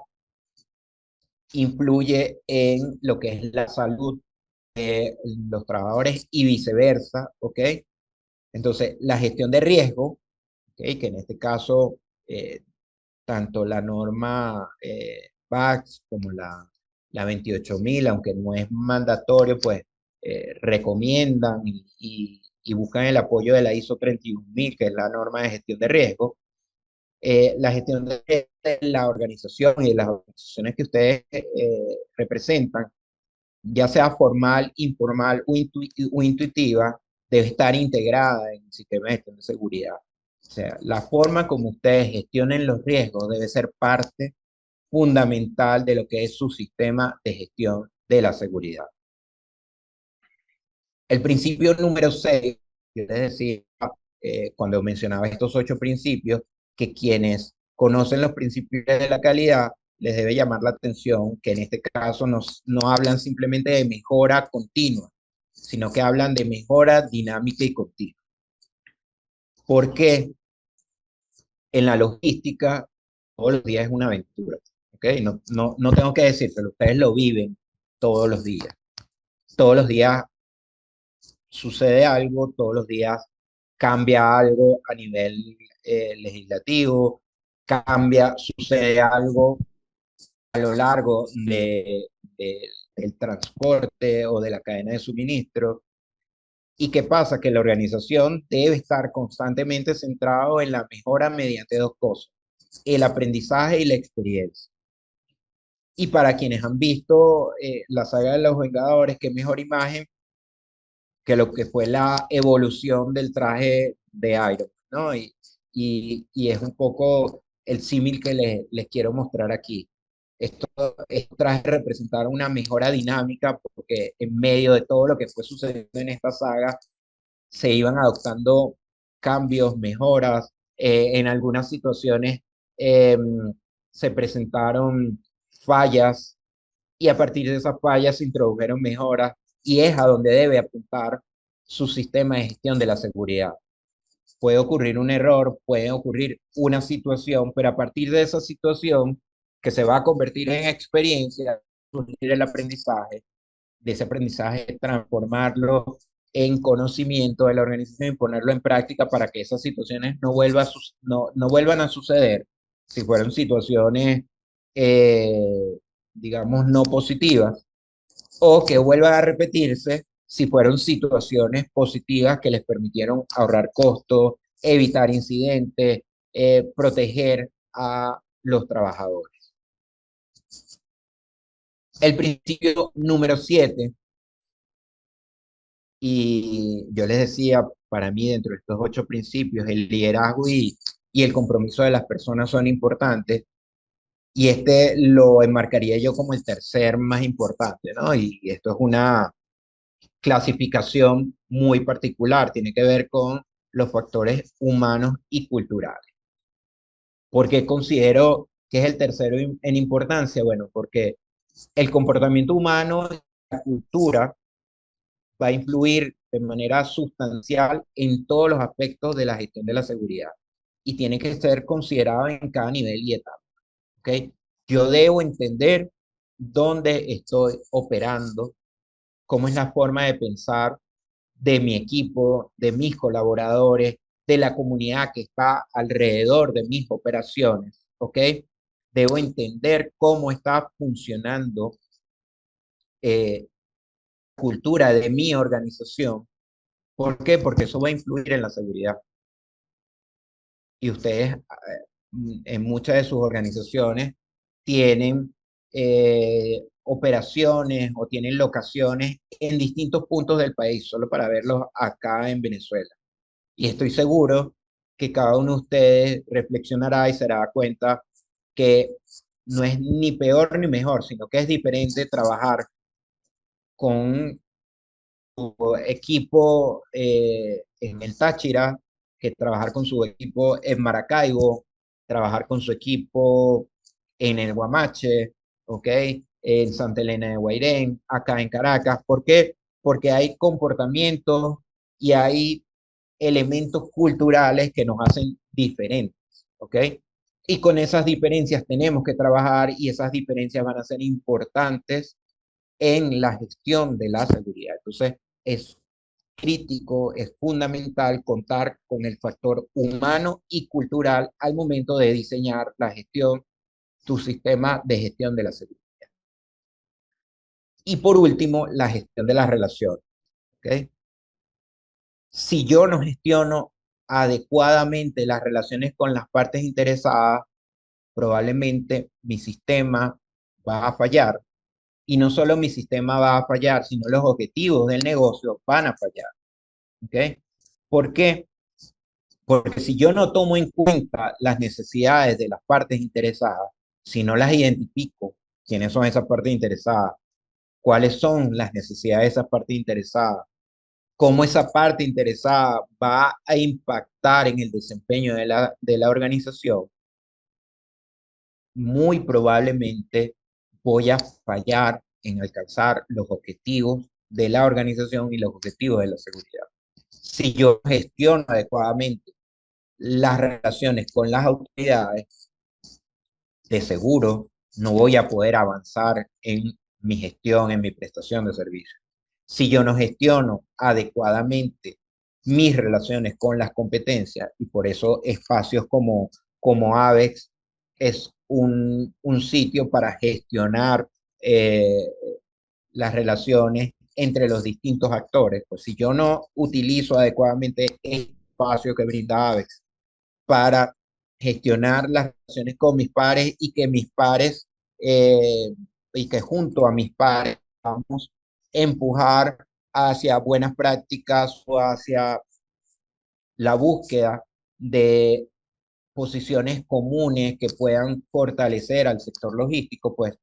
influye en lo que es la salud de los trabajadores y viceversa, ¿ok? Entonces, la gestión de riesgo, ¿ok? Que en este caso, tanto la norma PACS como la 28000, aunque no es mandatorio, pues recomiendan y buscan el apoyo de la ISO 31000, que es la norma de gestión de riesgo. La gestión de la organización y de las organizaciones que ustedes representan, ya sea formal, informal o intuitiva, debe estar integrada en el sistema de gestión de seguridad. O sea, la forma como ustedes gestionen los riesgos debe ser parte fundamental de lo que es su sistema de gestión de la seguridad. El principio número 6, yo les decía, cuando mencionaba estos 8 principios, que quienes conocen los principios de la calidad les debe llamar la atención que en este caso no hablan simplemente de mejora continua, sino que hablan de mejora dinámica y continua. ¿Por qué? En la logística, todos los días es una aventura. ¿Okay? No tengo que decírselo, ustedes lo viven todos los días. Todos los días sucede algo, todos los días cambia algo a nivel legislativo, sucede algo a lo largo del transporte o de la cadena de suministro. ¿Y qué pasa? Que la organización debe estar constantemente centrado en la mejora mediante dos cosas, el aprendizaje y la experiencia. Y para quienes han visto la saga de los Vengadores, qué mejor imagen que lo que fue la evolución del traje de Iron Man, ¿no? Y es un poco el símil que les quiero mostrar aquí. Estos trajes representaron una mejora dinámica porque en medio de todo lo que fue sucediendo en esta saga, se iban adoptando cambios, mejoras. En algunas situaciones se presentaron fallas y a partir de esas fallas se introdujeron mejoras y es a donde debe apuntar su sistema de gestión de la seguridad. Puede ocurrir un error, puede ocurrir una situación, pero a partir de esa situación que se va a convertir en experiencia, surgir el aprendizaje, de ese aprendizaje transformarlo en conocimiento de la organización y ponerlo en práctica para que esas situaciones no vuelvan a suceder. Si fueron situaciones, digamos, no positivas, o que vuelvan a repetirse si fueron situaciones positivas que les permitieron ahorrar costos, evitar incidentes, proteger a los trabajadores. El principio número 7, y yo les decía, para mí dentro de estos 8 principios, el liderazgo y el compromiso de las personas son importantes, y este lo enmarcaría yo como el tercer más importante, ¿no? Y esto es una clasificación muy particular, tiene que ver con los factores humanos y culturales. ¿Por qué considero que es el tercero en importancia? Bueno, porque el comportamiento humano y la cultura va a influir de manera sustancial en todos los aspectos de la gestión de la seguridad y tiene que ser considerado en cada nivel y etapa. ¿Okay? Yo debo entender dónde estoy operando, cómo es la forma de pensar de mi equipo, de mis colaboradores, de la comunidad que está alrededor de mis operaciones, ¿ok? Debo entender cómo está funcionando la cultura de mi organización. ¿Por qué? Porque eso va a influir en la seguridad. Y ustedes en muchas de sus organizaciones tienen operaciones o tienen locaciones en distintos puntos del país, solo para verlos acá en Venezuela. Y estoy seguro que cada uno de ustedes reflexionará y se dará cuenta que no es ni peor ni mejor, sino que es diferente trabajar con su equipo en el Táchira que trabajar con su equipo en Maracaibo, trabajar con su equipo en el Guamache, ¿ok? En Santa Elena de Guairén, acá en Caracas. ¿Por qué? Porque hay comportamientos y hay elementos culturales que nos hacen diferentes, ¿ok? Y con esas diferencias tenemos que trabajar y esas diferencias van a ser importantes en la gestión de la seguridad. Entonces, es crítico, es fundamental contar con el factor humano y cultural al momento de diseñar la gestión, tu sistema de gestión de la seguridad. Y por último, la gestión de las relaciones, ¿ok? Si yo no gestiono adecuadamente las relaciones con las partes interesadas, probablemente mi sistema va a fallar. Y no solo mi sistema va a fallar, sino los objetivos del negocio van a fallar. ¿Ok? ¿Por qué? Porque si yo no tomo en cuenta las necesidades de las partes interesadas, si no las identifico, quiénes son esas partes interesadas, cuáles son las necesidades de esas partes interesadas, cómo esa parte interesada va a impactar en el desempeño de la organización, muy probablemente voy a fallar en alcanzar los objetivos de la organización y los objetivos de la seguridad. Si yo gestiono adecuadamente las relaciones con las autoridades, de seguro no voy a poder avanzar en mi gestión, en mi prestación de servicios. Si yo no gestiono adecuadamente mis relaciones con las competencias, y por eso espacios como AVEX es un sitio para gestionar las relaciones entre los distintos actores. Pues si yo no utilizo adecuadamente el espacio que brinda AVEX para gestionar las relaciones con mis pares y que mis pares, y que junto a mis pares vamos a empujar hacia buenas prácticas o hacia la búsqueda de posiciones comunes que puedan fortalecer al sector logístico, pues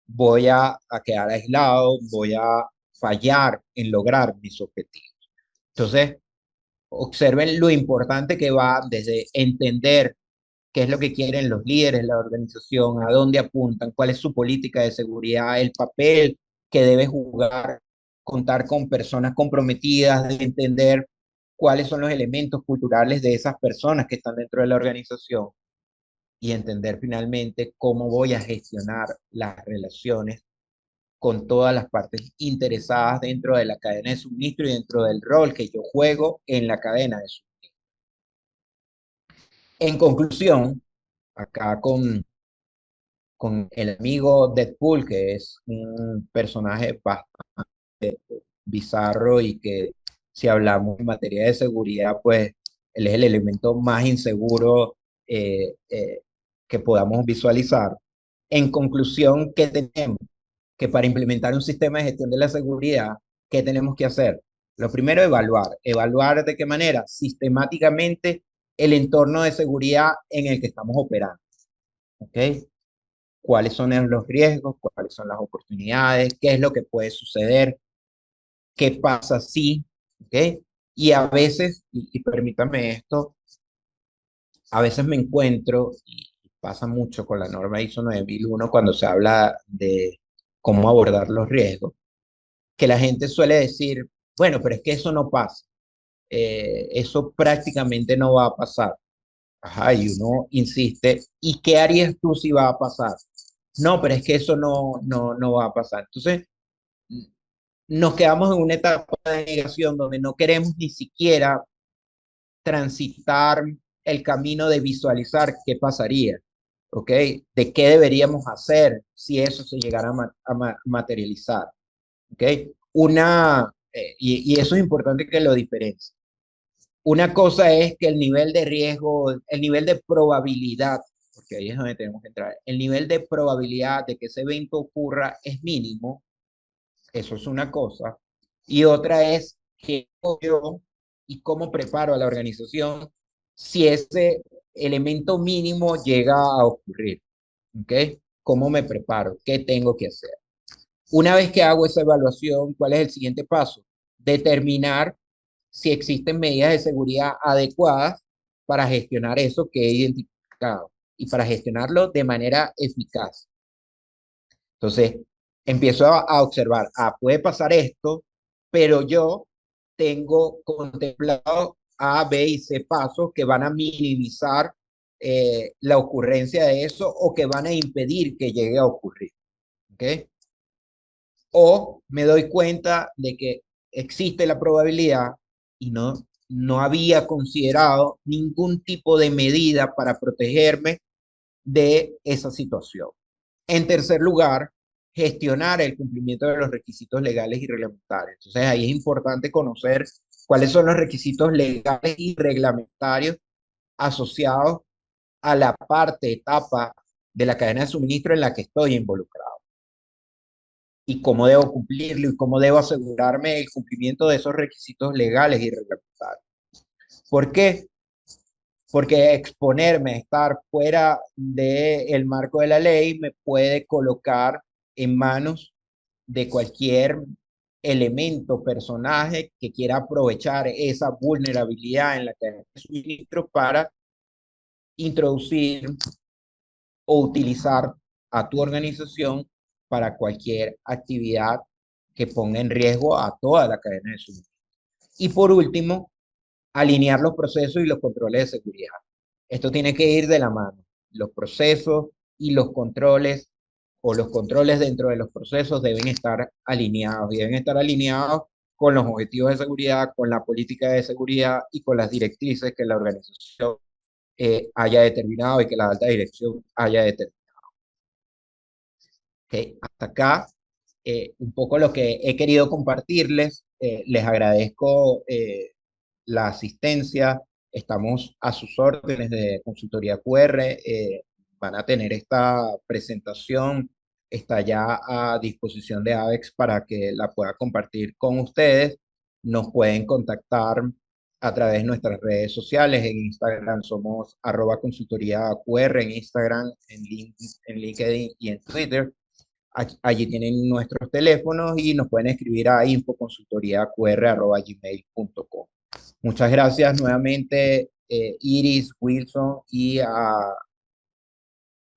voy a quedar aislado, voy a fallar en lograr mis objetivos. Entonces, observen lo importante que va desde entender qué es lo que quieren los líderes de la organización, a dónde apuntan, cuál es su política de seguridad, el papel que debe jugar, contar con personas comprometidas, de entender cuáles son los elementos culturales de esas personas que están dentro de la organización y entender finalmente cómo voy a gestionar las relaciones con todas las partes interesadas dentro de la cadena de suministro y dentro del rol que yo juego en la cadena de suministro. En conclusión, acá con el amigo Deadpool, que es un personaje bastante bizarro y que si hablamos en materia de seguridad, pues él es el elemento más inseguro que podamos visualizar. En conclusión, ¿qué tenemos? Que para implementar un sistema de gestión de la seguridad, ¿qué tenemos que hacer? Lo primero, evaluar. Evaluar de qué manera sistemáticamente el entorno de seguridad en el que estamos operando. ¿Ok? ¿Cuáles son los riesgos? ¿Cuáles son las oportunidades? ¿Qué es lo que puede suceder? ¿Qué pasa si? ¿Ok? Y a veces, y permítame esto, a veces me encuentro, y pasa mucho con la norma ISO 9001 cuando se habla de cómo abordar los riesgos, que la gente suele decir, bueno, pero es que eso no pasa, eso prácticamente no va a pasar. Ajá, y uno insiste, ¿y qué harías tú si va a pasar? No, pero es que eso no va a pasar. Entonces, nos quedamos en una etapa de negación donde no queremos ni siquiera transitar el camino de visualizar qué pasaría, ¿ok? De qué deberíamos hacer si eso se llegara a materializar, ¿ok? Y eso es importante que lo diferencie. Una cosa es que el nivel de riesgo, el nivel de probabilidad, porque ahí es donde tenemos que entrar, el nivel de probabilidad de que ese evento ocurra es mínimo, eso es una cosa. Y otra es que yo y cómo preparo a la organización si ese elemento mínimo llega a ocurrir. ¿Ok? ¿Cómo me preparo? ¿Qué tengo que hacer? Una vez que hago esa evaluación, ¿cuál es el siguiente paso? Determinar si existen medidas de seguridad adecuadas para gestionar eso que he identificado y para gestionarlo de manera eficaz. Entonces, empiezo a observar, puede pasar esto, pero yo tengo contemplado A, B y C pasos que van a minimizar la ocurrencia de eso o que van a impedir que llegue a ocurrir. ¿Ok? O me doy cuenta de que existe la probabilidad y no había considerado ningún tipo de medida para protegerme de esa situación. En tercer lugar, gestionar el cumplimiento de los requisitos legales y reglamentarios. Entonces, ahí es importante conocer cuáles son los requisitos legales y reglamentarios asociados a la etapa de la cadena de suministro en la que estoy involucrado y cómo debo cumplirlo y cómo debo asegurarme el cumplimiento de esos requisitos legales y reglamentarios. ¿Por qué? Porque exponerme a estar fuera del marco de la ley me puede colocar en manos de cualquier elemento, personaje que quiera aprovechar esa vulnerabilidad en la cadena de suministro para introducir o utilizar a tu organización para cualquier actividad que ponga en riesgo a toda la cadena de suministro. Y por último, alinear los procesos y los controles de seguridad. Esto tiene que ir de la mano. Los procesos y los controles o los controles dentro de los procesos deben estar alineados y deben estar alineados con los objetivos de seguridad, con la política de seguridad y con las directrices que la organización haya determinado y que la alta dirección haya determinado. Okay. Hasta acá un poco lo que he querido compartirles. Les agradezco la asistencia. Estamos a sus órdenes de Consultoría QR. Van a tener esta presentación. Está ya a disposición de AVEX para que la pueda compartir con ustedes. Nos pueden contactar a través de nuestras redes sociales. En Instagram somos @consultoría QR, en Instagram, en LinkedIn y en Twitter. Allí tienen nuestros teléfonos y nos pueden escribir a infoconsultoriaqr@gmail.com. Muchas gracias nuevamente, Iris, Wilson y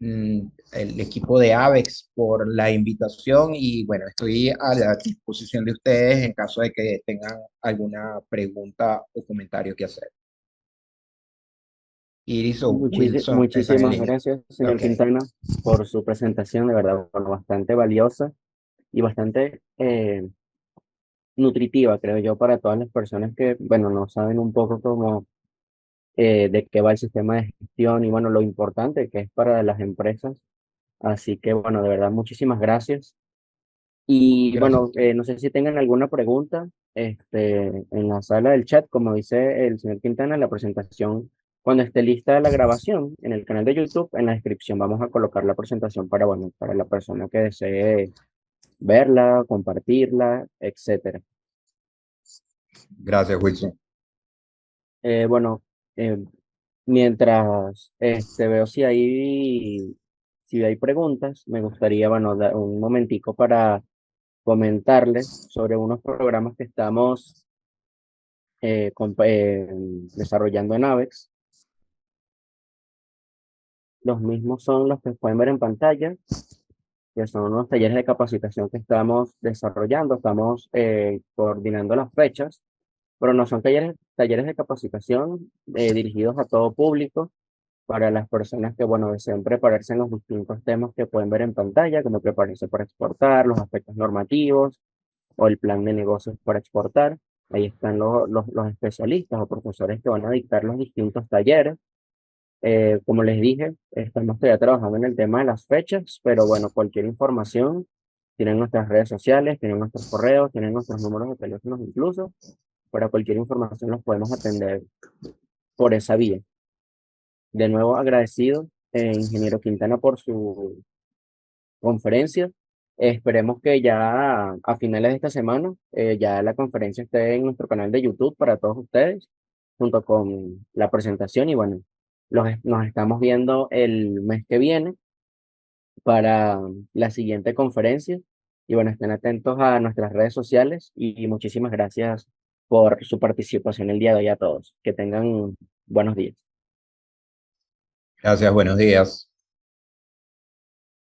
el equipo de AVEX por la invitación. Y bueno, estoy a la disposición de ustedes en caso de que tengan alguna pregunta o comentario que hacer. Iris o Wilson están en Muchísimas línea. gracias, señor Ok, Quintana, por su presentación, de verdad, bueno, bastante valiosa y bastante nutritiva, creo yo, para todas las personas que, bueno, no saben un poco cómo de qué va el sistema de gestión y, bueno, lo importante que es para las empresas. Así que, bueno, de verdad, muchísimas gracias. Y, gracias. bueno, no sé si tengan alguna pregunta en la sala del chat, como dice el señor Quintana, la presentación, cuando esté lista la grabación en el canal de YouTube, en la descripción vamos a colocar la presentación para, bueno, para la persona que desee verla, compartirla, etcétera. Gracias, Wilson. Bueno, eh, mientras veo si hay preguntas, me gustaría, bueno, dar un momentico para comentarles sobre unos programas que estamos desarrollando en AVEX. Los mismos son los que pueden ver en pantalla, que son unos talleres de capacitación que estamos desarrollando, estamos coordinando las fechas, pero no son talleres de capacitación dirigidos a todo público para las personas que, bueno, deseen prepararse en los distintos temas que pueden ver en pantalla, como prepararse para exportar, los aspectos normativos o el plan de negocios para exportar. Ahí están los especialistas o profesores que van a dictar los distintos talleres. Como les dije, estamos todavía trabajando en el tema de las fechas, pero bueno, cualquier información, tienen nuestras redes sociales, tienen nuestros correos, tienen nuestros números de teléfonos incluso. Para cualquier información los podemos atender por esa vía. De nuevo agradecido, ingeniero Quintana, por su conferencia. Esperemos que ya a finales de esta semana ya la conferencia esté en nuestro canal de YouTube para todos ustedes, junto con la presentación. Y bueno, nos estamos viendo el mes que viene para la siguiente conferencia. Y bueno, estén atentos a nuestras redes sociales y muchísimas gracias por su participación el día de hoy a todos. Que tengan buenos días. Gracias, buenos días.